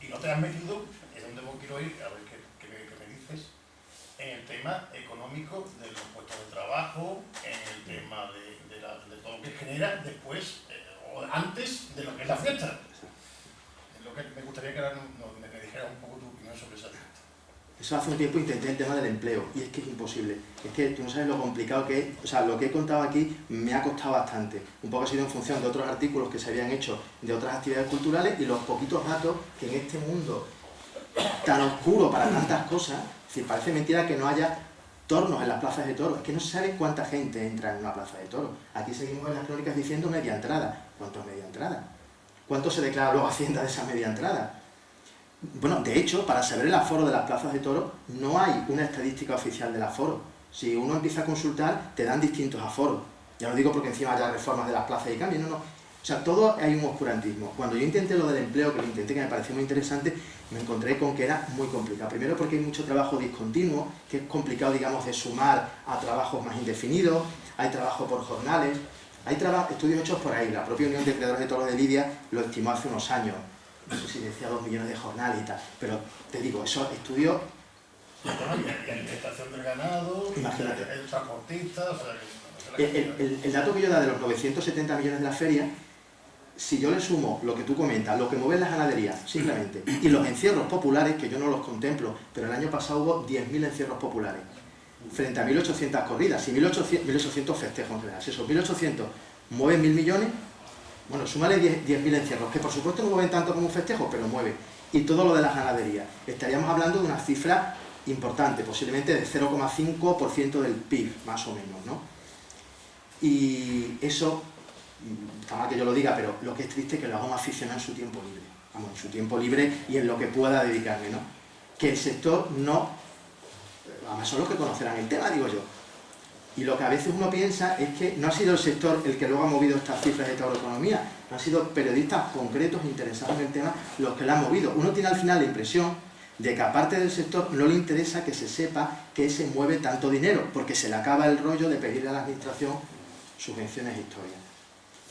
y no te has metido, es donde quiero ir, a ver qué me dices, en el tema económico de los puestos de trabajo, en el tema de todo lo que genera después o antes de lo que es la fiesta. Es lo que me gustaría que ahora me dijeras un poco tu opinión sobre esa fiesta. Eso hace un tiempo intenté el tema del empleo, y es que es imposible. Es que tú no sabes lo complicado que es. O sea, lo que he contado aquí me ha costado bastante. Un poco ha sido en función de otros artículos que se habían hecho de otras actividades culturales y los poquitos datos que en este mundo tan oscuro para tantas cosas, si parece mentira que no haya tornos en las plazas de toros. Es que no se sabe cuánta gente entra en una plaza de toros. Aquí seguimos en las crónicas diciendo media entrada. ¿Cuánto es media entrada? ¿Cuánto se declara luego Hacienda de esa media entrada? Bueno, de hecho, para saber el aforo de las plazas de toros, no hay una estadística oficial del aforo. Si uno empieza a consultar, te dan distintos aforos. Ya lo digo porque encima haya reformas de las plazas y cambios. No. O sea, todo hay un oscurantismo. Cuando yo intenté lo del empleo, que lo intenté, que me pareció muy interesante, me encontré con que era muy complicado. Primero porque hay mucho trabajo discontinuo, que es complicado, digamos, de sumar a trabajos más indefinidos. Hay trabajo por jornales. Hay estudios hechos por ahí. La propia Unión de Creadores de Toros de Lidia lo estimó hace unos años. No sé si decía 2 millones de jornales y tal. Pero te digo, esos estudios... Y la alimentación del ganado, imagínate. El transportista... O sea, el dato que yo da de los 970 millones de la feria, si yo le sumo lo que tú comentas, lo que mueven las ganaderías, simplemente, y los encierros populares, que yo no los contemplo, pero el año pasado hubo 10.000 encierros populares, frente a 1.800 corridas, y 1.800 festejos en general. Si esos 1.800 mueven 1.000 millones, bueno, súmale 10.000 encierros, que por supuesto no mueven tanto como un festejo, pero mueve. Y todo lo de las ganaderías. Estaríamos hablando de una cifra importante, posiblemente de 0,5% del PIB, más o menos, ¿no? Y eso, está mal que yo lo diga, pero lo que es triste es que lo haga un aficionado en su tiempo libre. Vamos, en su tiempo libre y en lo que pueda dedicarme, ¿no? Que el sector no... Además son los que conocerán el tema, digo yo. Y lo que a veces uno piensa es que no ha sido el sector el que luego ha movido estas cifras de tauroeconomía, no han sido periodistas concretos interesados en el tema los que la han movido. Uno tiene al final la impresión de que aparte del sector no le interesa que se sepa que se mueve tanto dinero, porque se le acaba el rollo de pedirle a la administración subvenciones e historias.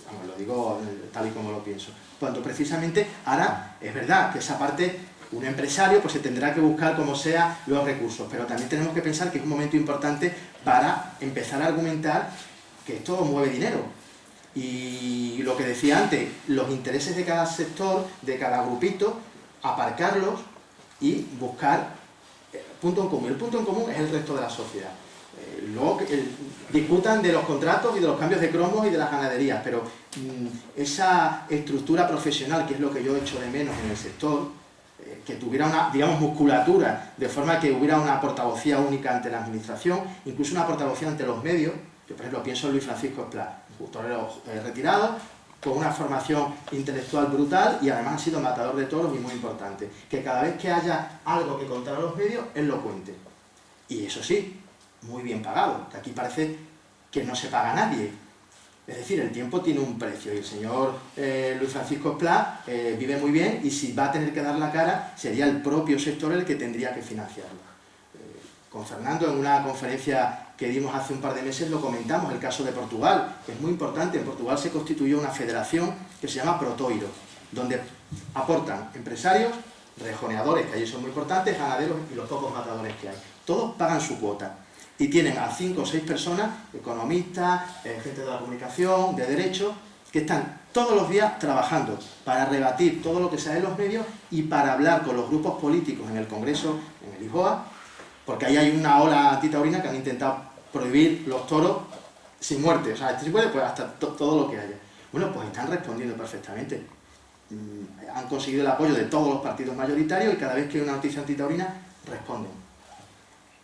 Vamos, lo digo tal y como lo pienso. Cuando precisamente ahora es verdad que esa parte, un empresario pues se tendrá que buscar como sea los recursos, pero también tenemos que pensar que es un momento importante para empezar a argumentar que esto mueve dinero. Y lo que decía antes, los intereses de cada sector, de cada grupito, aparcarlos y buscar punto en común. El punto en común es el resto de la sociedad. Luego discutan de los contratos y de los cambios de cromos y de las ganaderías, pero esa estructura profesional, que es lo que yo echo de menos en el sector, que tuviera una, digamos, musculatura, de forma que hubiera una portavocía única ante la administración, incluso una portavocía ante los medios. Yo, por ejemplo, pienso en Luis Francisco Esplá, un torero retirado, con una formación intelectual brutal y además ha sido matador de toros y muy importante. Que cada vez que haya algo que contar a los medios, él lo cuente. Y eso sí, muy bien pagado, que aquí parece que no se paga a nadie. Es decir, el tiempo tiene un precio y el señor Luis Francisco Esplá vive muy bien y si va a tener que dar la cara, sería el propio sector el que tendría que financiarlo. Con Fernando, en una conferencia que dimos hace un par de meses, lo comentamos, el caso de Portugal, que es muy importante. En Portugal se constituyó una federación que se llama Protoiro, donde aportan empresarios, rejoneadores, que allí son muy importantes, ganaderos y los pocos matadores que hay. Todos pagan su cuota y tienen a 5 o 6 personas, economistas, gente de la comunicación, de derecho, que están todos los días trabajando para rebatir todo lo que sale en los medios y para hablar con los grupos políticos en el Congreso, en el Lisboa, porque ahí hay una ola antitaurina que han intentado prohibir los toros sin muerte, o sea, si puede, pues hasta todo lo que haya. Bueno, pues están respondiendo perfectamente. Han conseguido el apoyo de todos los partidos mayoritarios y cada vez que hay una noticia antitaurina, responden.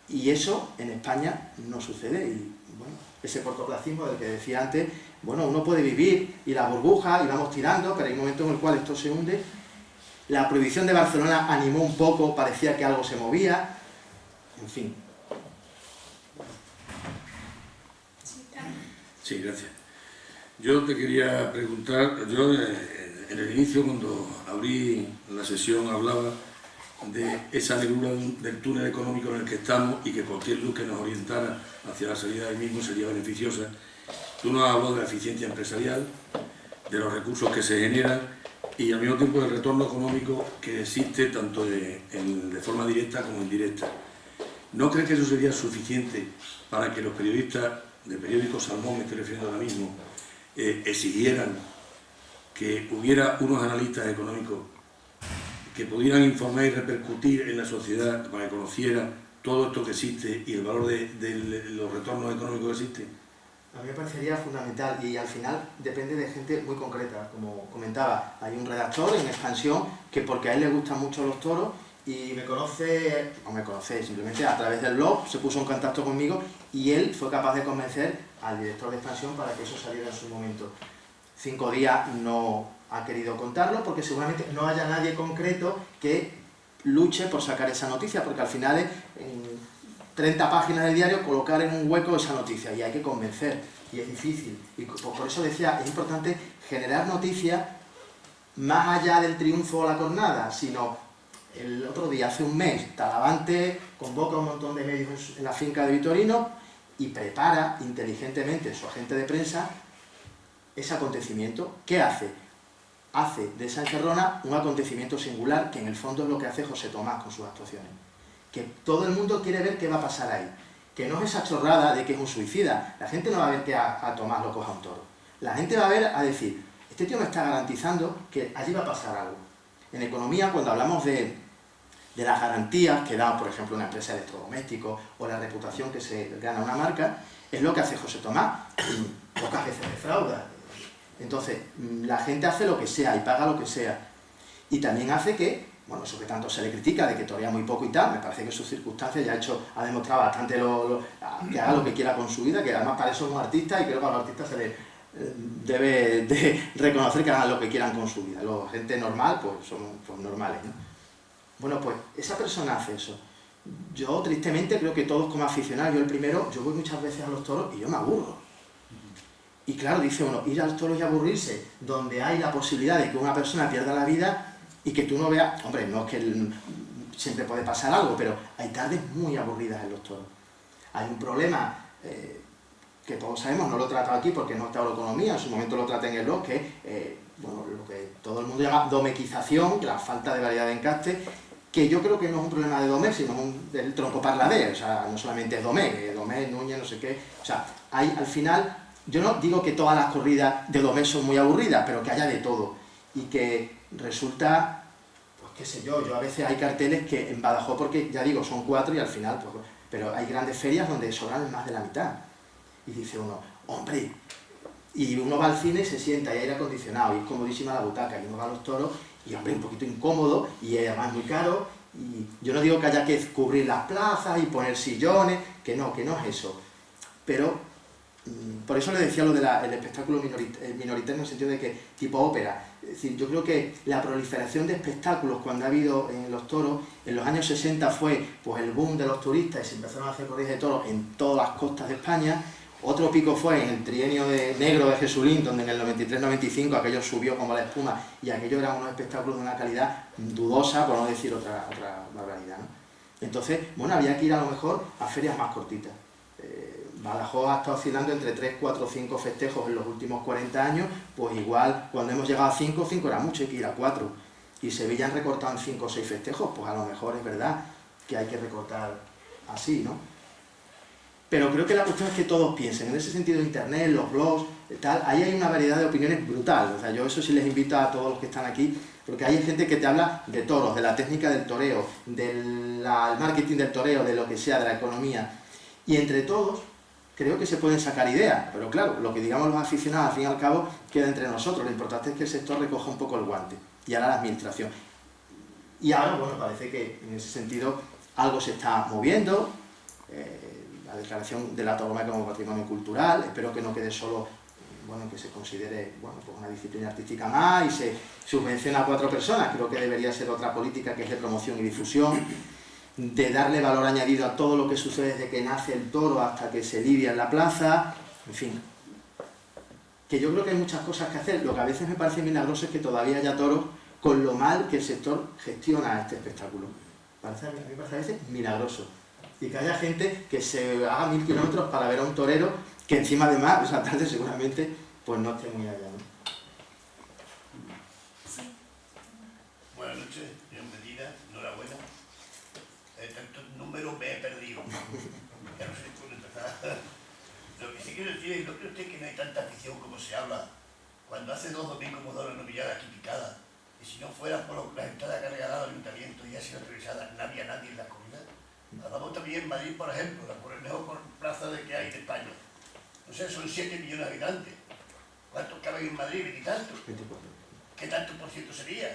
Y eso en España no sucede y, bueno, ese cortoplacismo del que decía antes, bueno, uno puede vivir y la burbuja y vamos tirando, pero hay un momento en el cual esto se hunde. La prohibición de Barcelona animó un poco, parecía que algo se movía, en fin. Sí, gracias. Yo te quería preguntar, yo en el inicio cuando abrí la sesión hablaba de esa negrura del túnel económico en el que estamos y que cualquier luz que nos orientara hacia la salida del mismo sería beneficiosa. Tú nos has hablado de la eficiencia empresarial, de los recursos que se generan y al mismo tiempo del retorno económico que existe tanto de forma directa como indirecta. ¿No crees que eso sería suficiente para que los periodistas de periódicos Salmón, me estoy refiriendo ahora mismo, exigieran que hubiera unos analistas económicos que pudieran informar y repercutir en la sociedad para que conociera todo esto que existe y el valor de los retornos económicos que existen? A mí me parecería fundamental y al final depende de gente muy concreta. Como comentaba, hay un redactor en Expansión que porque a él le gustan mucho los toros y me conoce, o me conoce simplemente a través del blog, se puso en contacto conmigo y él fue capaz de convencer al director de Expansión para que eso saliera en su momento. 5 días no ha querido contarlo porque seguramente no haya nadie concreto que luche por sacar esa noticia, porque al final es en 30 páginas del diario colocar en un hueco esa noticia y hay que convencer y es difícil. Y por eso decía, es importante generar noticias más allá del triunfo o la cornada, sino el otro día, hace un mes, Talavante convoca a un montón de medios en la finca de Vitorino y prepara inteligentemente su agente de prensa ese acontecimiento. ¿Qué hace? Hace de esa encerrona un acontecimiento singular que en el fondo es lo que hace José Tomás con sus actuaciones. Que todo el mundo quiere ver qué va a pasar ahí. Que no es esa chorrada de que es un suicida. La gente no va a ver que a Tomás lo coja un toro. La gente va a ver a decir, este tío me está garantizando que allí va a pasar algo. En economía, cuando hablamos de las garantías que da, por ejemplo, una empresa de electrodomésticos o la reputación que se gana una marca, es lo que hace José Tomás. Pocas veces defrauda. Entonces, la gente hace lo que sea y paga lo que sea. Y también hace que, bueno, eso que tanto se le critica, de que torea muy poco y tal, me parece que sus circunstancias ya ha demostrado bastante que haga lo que quiera con su vida, que además para eso es un artista y creo que a los artistas se les debe de reconocer que hagan lo que quieran con su vida. La gente normal, pues son normales, ¿no? Bueno, pues esa persona hace eso. Yo, tristemente, creo que todos como aficionados, yo el primero, yo voy muchas veces a los toros y yo me aburro. Y claro, dice uno, ir al toro y aburrirse, donde hay la posibilidad de que una persona pierda la vida y que tú no veas... Hombre, no es que siempre puede pasar algo, pero hay tardes muy aburridas en los toros. Hay un problema que todos sabemos, no lo he tratado aquí porque no he estado en economía, en su momento lo traté en el blog, que bueno, lo que todo el mundo llama domequización, la falta de variedad de encaste, que yo creo que no es un problema de domé, sino del tronco parladé, o sea, no solamente es domé, Núñez, no sé qué, o sea, hay al final... Yo no digo que todas las corridas de domés son muy aburridas, pero que haya de todo. Y que resulta, pues qué sé yo a veces hay carteles que en Badajoz, porque ya digo, son 4 y al final, pues, pero hay grandes ferias donde sobran más de la mitad. Y dice uno, hombre, y uno va al cine y se sienta, y hay aire acondicionado, y es comodísima la butaca, y uno va a los toros Y hombre, un poquito incómodo y además muy caro. Y yo no digo que haya que cubrir las plazas y poner sillones, que no es eso. Pero por eso le decía lo del espectáculo minoritario en el sentido de que tipo ópera. Es decir, yo creo que la proliferación de espectáculos cuando ha habido en los toros, en los años 60 fue pues el boom de los turistas y se empezaron a hacer corridas de toros en todas las costas de España. Otro pico fue en el trienio negro de Jesulín, donde en el 93-95 aquello subió como la espuma y aquello eran unos espectáculos de una calidad dudosa, por no decir otra barbaridad, ¿no? Entonces, bueno, había que ir a lo mejor a ferias más cortitas. Badajoz ha estado oscilando entre 3, 4, 5 festejos en los últimos 40 años, pues igual cuando hemos llegado a 5 era mucho, hay que ir a 4. Y Sevilla han recortado en 5 o 6 festejos, pues a lo mejor es verdad que hay que recortar así, ¿no? Pero creo que la cuestión es que todos piensen, en ese sentido internet, los blogs, tal, ahí hay una variedad de opiniones brutal. O sea, yo eso sí les invito a todos los que están aquí, porque hay gente que te habla de toros, de la técnica del toreo, del marketing del toreo, de lo que sea, de la economía. Y entre todos, creo que se pueden sacar ideas, pero claro, lo que digamos los aficionados, al fin y al cabo, queda entre nosotros. Lo importante es que el sector recoja un poco el guante, y ahora la administración. Y ahora, bueno, parece que en ese sentido algo se está moviendo, la declaración de la tauromaquia como patrimonio cultural, espero que no quede solo, bueno, que se considere, bueno, pues una disciplina artística más y se subvenciona a 4 personas, creo que debería ser otra política que es de promoción y difusión, de darle valor añadido a todo lo que sucede desde que nace el toro hasta que se lidia en la plaza, en fin. Que yo creo que hay muchas cosas que hacer, lo que a veces me parece milagroso es que todavía haya toros con lo mal que el sector gestiona este espectáculo. A mí me parece a veces milagroso. Y que haya gente que se haga 1000 kilómetros para ver a un torero que encima además, esa tarde seguramente, pues no esté muy allá, ¿no? Buenas noches, señor Medina, enhorabuena. Tantos números me he perdido. Ya no sé por dónde empezar. Lo que sí quiero decir es, ¿no cree usted que no hay tanta afición como se habla? Cuando hace 2 domingos hemos dado la novillada aquí picada, y si no fuera por la entrada que ha regalado el ayuntamiento y ha sido autorizada, no había nadie en la comida. Hablamos también en Madrid, por ejemplo, por el mejor plaza que hay de España. No sé, son 7 millones de habitantes. ¿Cuántos caben en Madrid? 20 y tantos. ¿Qué tanto por ciento sería?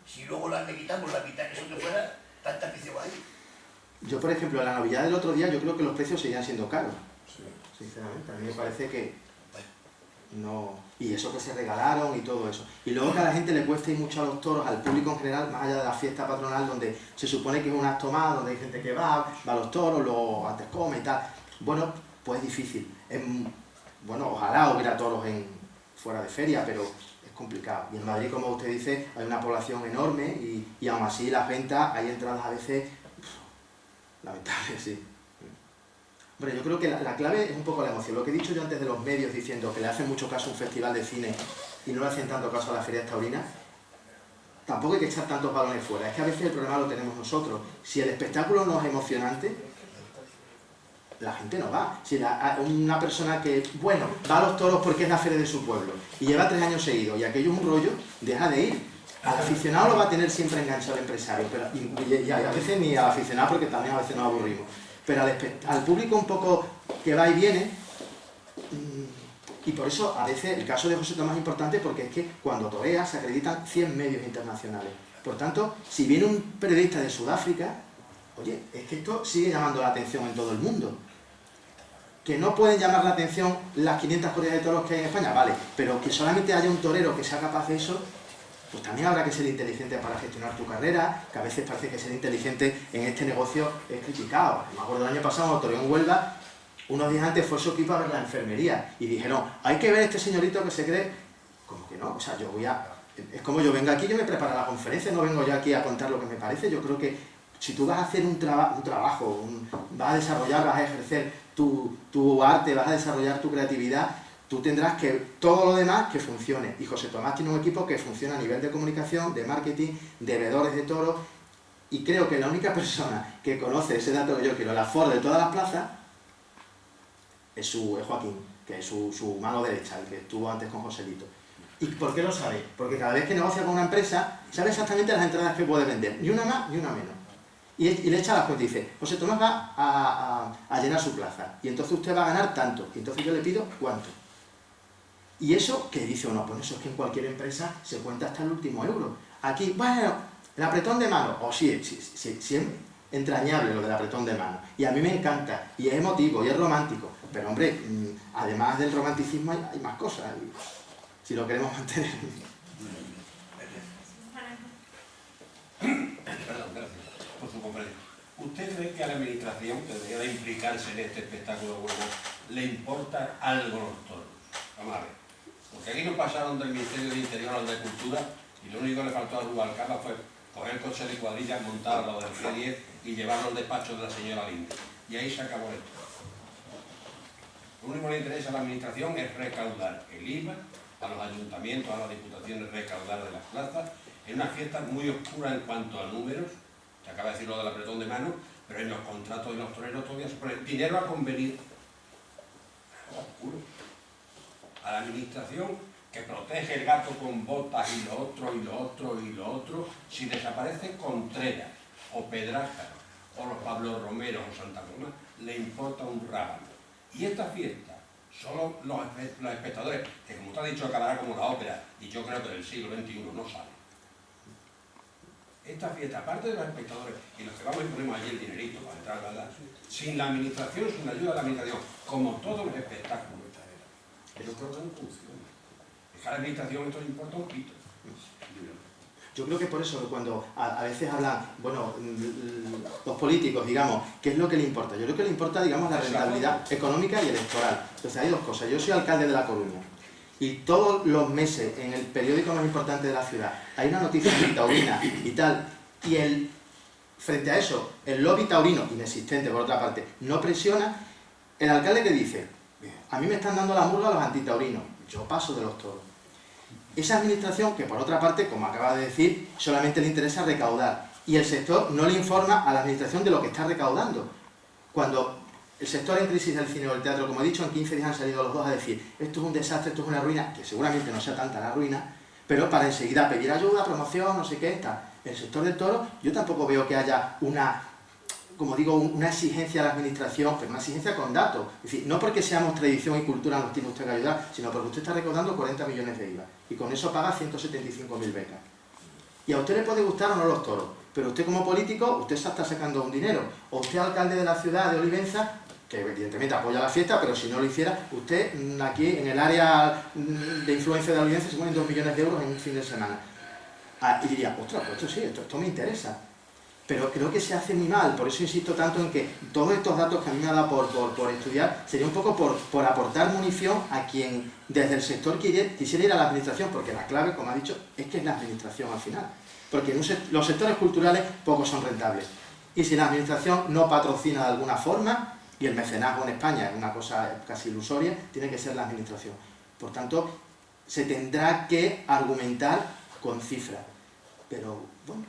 Si luego le quitamos la mitad que son de fuera, tanta afición hay. Yo, por ejemplo, en la novillada del otro día, yo creo que los precios seguían siendo caros. Sí. Sinceramente, a mí me parece que no... Y eso que se regalaron y todo eso. Y luego que a la gente le cuesta ir mucho a los toros, al público en general, más allá de la fiesta patronal, donde se supone que es un acto más, donde hay gente que va a los toros, luego antes come y tal. Bueno, pues es difícil. Bueno, ojalá hubiera toros fuera de feria, pero es complicado. Y en Madrid, como usted dice, hay una población enorme y aún así las ventas, hay entradas a veces lamentables, sí. Hombre, yo creo que la clave es un poco la emoción. Lo que he dicho yo antes de los medios diciendo que le hacen mucho caso a un festival de cine y no le hacen tanto caso a las ferias taurinas, tampoco hay que echar tantos balones fuera. Es que a veces el problema lo tenemos nosotros. Si el espectáculo no es emocionante, la gente no va. Si una persona que, bueno, va a los toros porque es la feria de su pueblo y lleva 3 años seguidos y aquello es un rollo, deja de ir. Al aficionado lo va a tener siempre enganchado el empresario, pero, y a veces ni al aficionado porque también a veces nos aburrimos. Pero al público un poco que va y viene, y por eso a veces el caso de José Tomás es importante porque es que cuando torea se acreditan 100 medios internacionales. Por tanto, si viene un periodista de Sudáfrica, oye, es que esto sigue llamando la atención en todo el mundo. Que no pueden llamar la atención las 500 corridas de toros que hay en España, vale, pero que solamente haya un torero que sea capaz de eso, pues también habrá que ser inteligente para gestionar tu carrera, que a veces parece que ser inteligente en este negocio es criticado. Me acuerdo el año pasado, toreó en Huelva, unos días antes fue su equipo a ver la enfermería y dijeron, hay que ver a este señorito que se cree, como que no, o sea, yo voy a... Es como yo vengo aquí, yo me preparo la conferencia, no vengo yo aquí a contar lo que me parece. Yo creo que si tú vas a hacer un trabajo, vas a desarrollar, vas a ejercer tu arte, vas a desarrollar tu creatividad, tú tendrás que todo lo demás que funcione. Y José Tomás tiene un equipo que funciona a nivel de comunicación, de marketing, de veedores de toros, y creo que la única persona que conoce ese dato que yo quiero, el aforo de todas las plazas, es Joaquín, que es su mano derecha, el que estuvo antes con Joselito. ¿Y por qué lo sabe? Porque cada vez que negocia con una empresa, sabe exactamente las entradas que puede vender, ni una más ni una menos. Y le echa las cuentas y dice, José Tomás va a llenar su plaza, y entonces usted va a ganar tanto, y entonces yo le pido cuánto. Y eso, que dice uno, pues eso es que en cualquier empresa se cuenta hasta el último euro. Aquí, bueno, el apretón de mano, sí, es entrañable lo del apretón de mano, y a mí me encanta, y es emotivo, y es romántico, pero hombre, además del romanticismo hay más cosas, si lo queremos mantener. Perdón, gracias por su comprensión. ¿Usted cree que a la administración, que debería de implicarse en este espectáculo bueno, le importa algo los toros? Vamos a ver. Porque aquí nos pasaron del Ministerio de Interior al de Cultura y lo único que le faltó a Rubalcaba fue coger el coche de cuadrillas, montarlo del G10 y llevarlo al despacho de la señora Linde. Y ahí se acabó esto. Lo único que le interesa a la administración es recaudar el IVA, a los ayuntamientos, a las diputaciones, recaudar de las plazas. Es una fiesta muy oscura en cuanto a números. Se acaba de decir lo del apretón de mano, pero en los contratos de los toreros todavía se pone dinero a convenir. Oscuro. A la administración que protege el gato con botas y lo otro, y lo otro, y lo otro, si desaparece Contreras, o Pedraza, o los Pablo Romero, o Santa Roma, le importa un rábano. Y esta fiesta, solo los espectadores, que como usted ha dicho, acabará como la ópera, y yo creo que del siglo XXI no sale. Esta fiesta, aparte de los espectadores y los que vamos y ponemos allí el dinerito para entrar, ¿verdad? Sin la administración, sin la ayuda de la administración, como todos los espectáculos, eso creo que no funciona. Es que a la administración esto le importa un pito. Yo creo que por eso cuando a veces hablan, bueno, los políticos, digamos, ¿qué es lo que le importa? Yo creo que le importa, digamos, la rentabilidad económica y electoral. Entonces hay dos cosas. Yo soy alcalde de La Coruña y todos los meses en el periódico más importante de la ciudad hay una noticia taurina y tal, y frente a eso, el lobby taurino, inexistente por otra parte, no presiona. El alcalde que dice, a mí me están dando la murga a los antitaurinos, yo paso de los toros. Esa administración, que por otra parte, como acaba de decir, solamente le interesa recaudar, y el sector no le informa a la administración de lo que está recaudando. Cuando el sector en crisis del cine o del teatro, como he dicho, en 15 días han salido los dos a decir esto es un desastre, esto es una ruina, que seguramente no sea tanta la ruina, pero para enseguida pedir ayuda, promoción, no sé qué, está. El sector del toro, yo tampoco veo que haya una, como digo, una exigencia a la administración, pero una exigencia con datos. Es decir, no porque seamos tradición y cultura nos tiene usted que ayudar, sino porque usted está recaudando 40 millones de IVA y con eso paga 175.000 becas. Y a usted le puede gustar o no los toros, pero usted como político, usted se está sacando un dinero. O usted alcalde de la ciudad de Olivenza, que evidentemente apoya la fiesta, pero si no lo hiciera, usted aquí en el área de influencia de Olivenza se ponen 2 millones de euros en un fin de semana. Y diría, ostras, pues esto sí, esto me interesa. Pero creo que se hace muy mal, por eso insisto tanto en que todos estos datos que a mí me ha dado por estudiar sería un poco por aportar munición a quien desde el sector quisiera ir a la administración, porque la clave, como ha dicho, es que es la administración al final. Porque los sectores culturales pocos son rentables. Y si la administración no patrocina de alguna forma, y el mecenazgo en España es una cosa casi ilusoria, tiene que ser la administración. Por tanto, se tendrá que argumentar con cifras. Pero, bueno...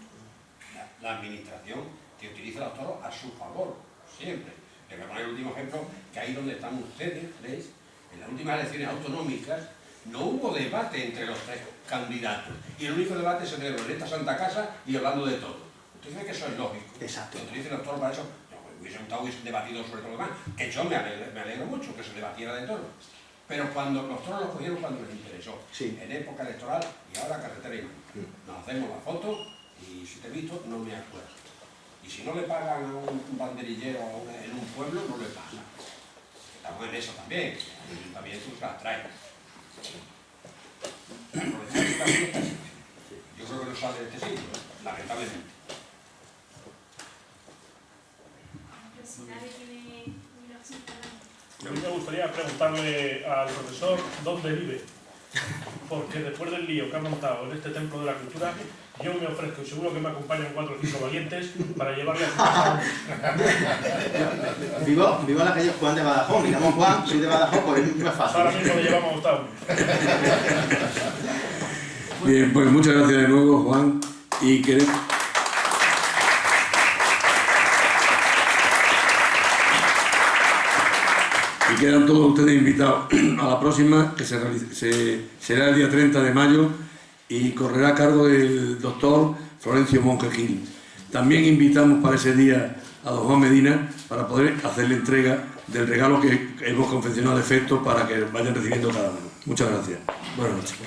La administración que utiliza los toros a su favor, siempre. Le voy a poner el último ejemplo, que ahí donde están ustedes, ¿veis? En las últimas elecciones autonómicas no hubo debate entre los tres candidatos. Y el único debate se celebró en esta Santa Casa y hablando de todo. ¿Usted cree que eso es lógico? Exacto. Que utilicen los toros para eso. Hubiese gustado, hubiese debatido sobre todo lo demás. Que yo me alegro mucho que se debatiera de todo. Pero cuando los toros los cogieron cuando les interesó. Sí. En época electoral y ahora carretera y mano. Nos hacemos la foto y si te he visto no me acuerdo. Y si no le pagan a un banderillero en un pueblo, no le pagan. Estamos en eso también. El ayuntamiento se las trae. Aprovechar esta fiesta, yo creo que no sale de este sitio, lamentablemente. A mí me gustaría preguntarle al profesor dónde vive, porque después del lío que ha montado en este templo de la cultura, yo me ofrezco, y seguro que me acompañan 4 o 5 valientes, para llevarle a su casa. Vivo en la calle Juan de Badajoz, me llamo Juan, soy de Badajoz, pues es muy fácil. Ahora mismo le llevamos a Gustavo. Bien, pues muchas gracias de nuevo, Juan, y queremos... Y quedan todos ustedes invitados a la próxima, que será el día 30 de mayo y correrá a cargo del doctor Florencio Monge Gil. También invitamos para ese día a don Juan Medina para poder hacerle entrega del regalo que hemos confeccionado de efecto para que vayan recibiendo cada uno. Muchas gracias. Buenas noches.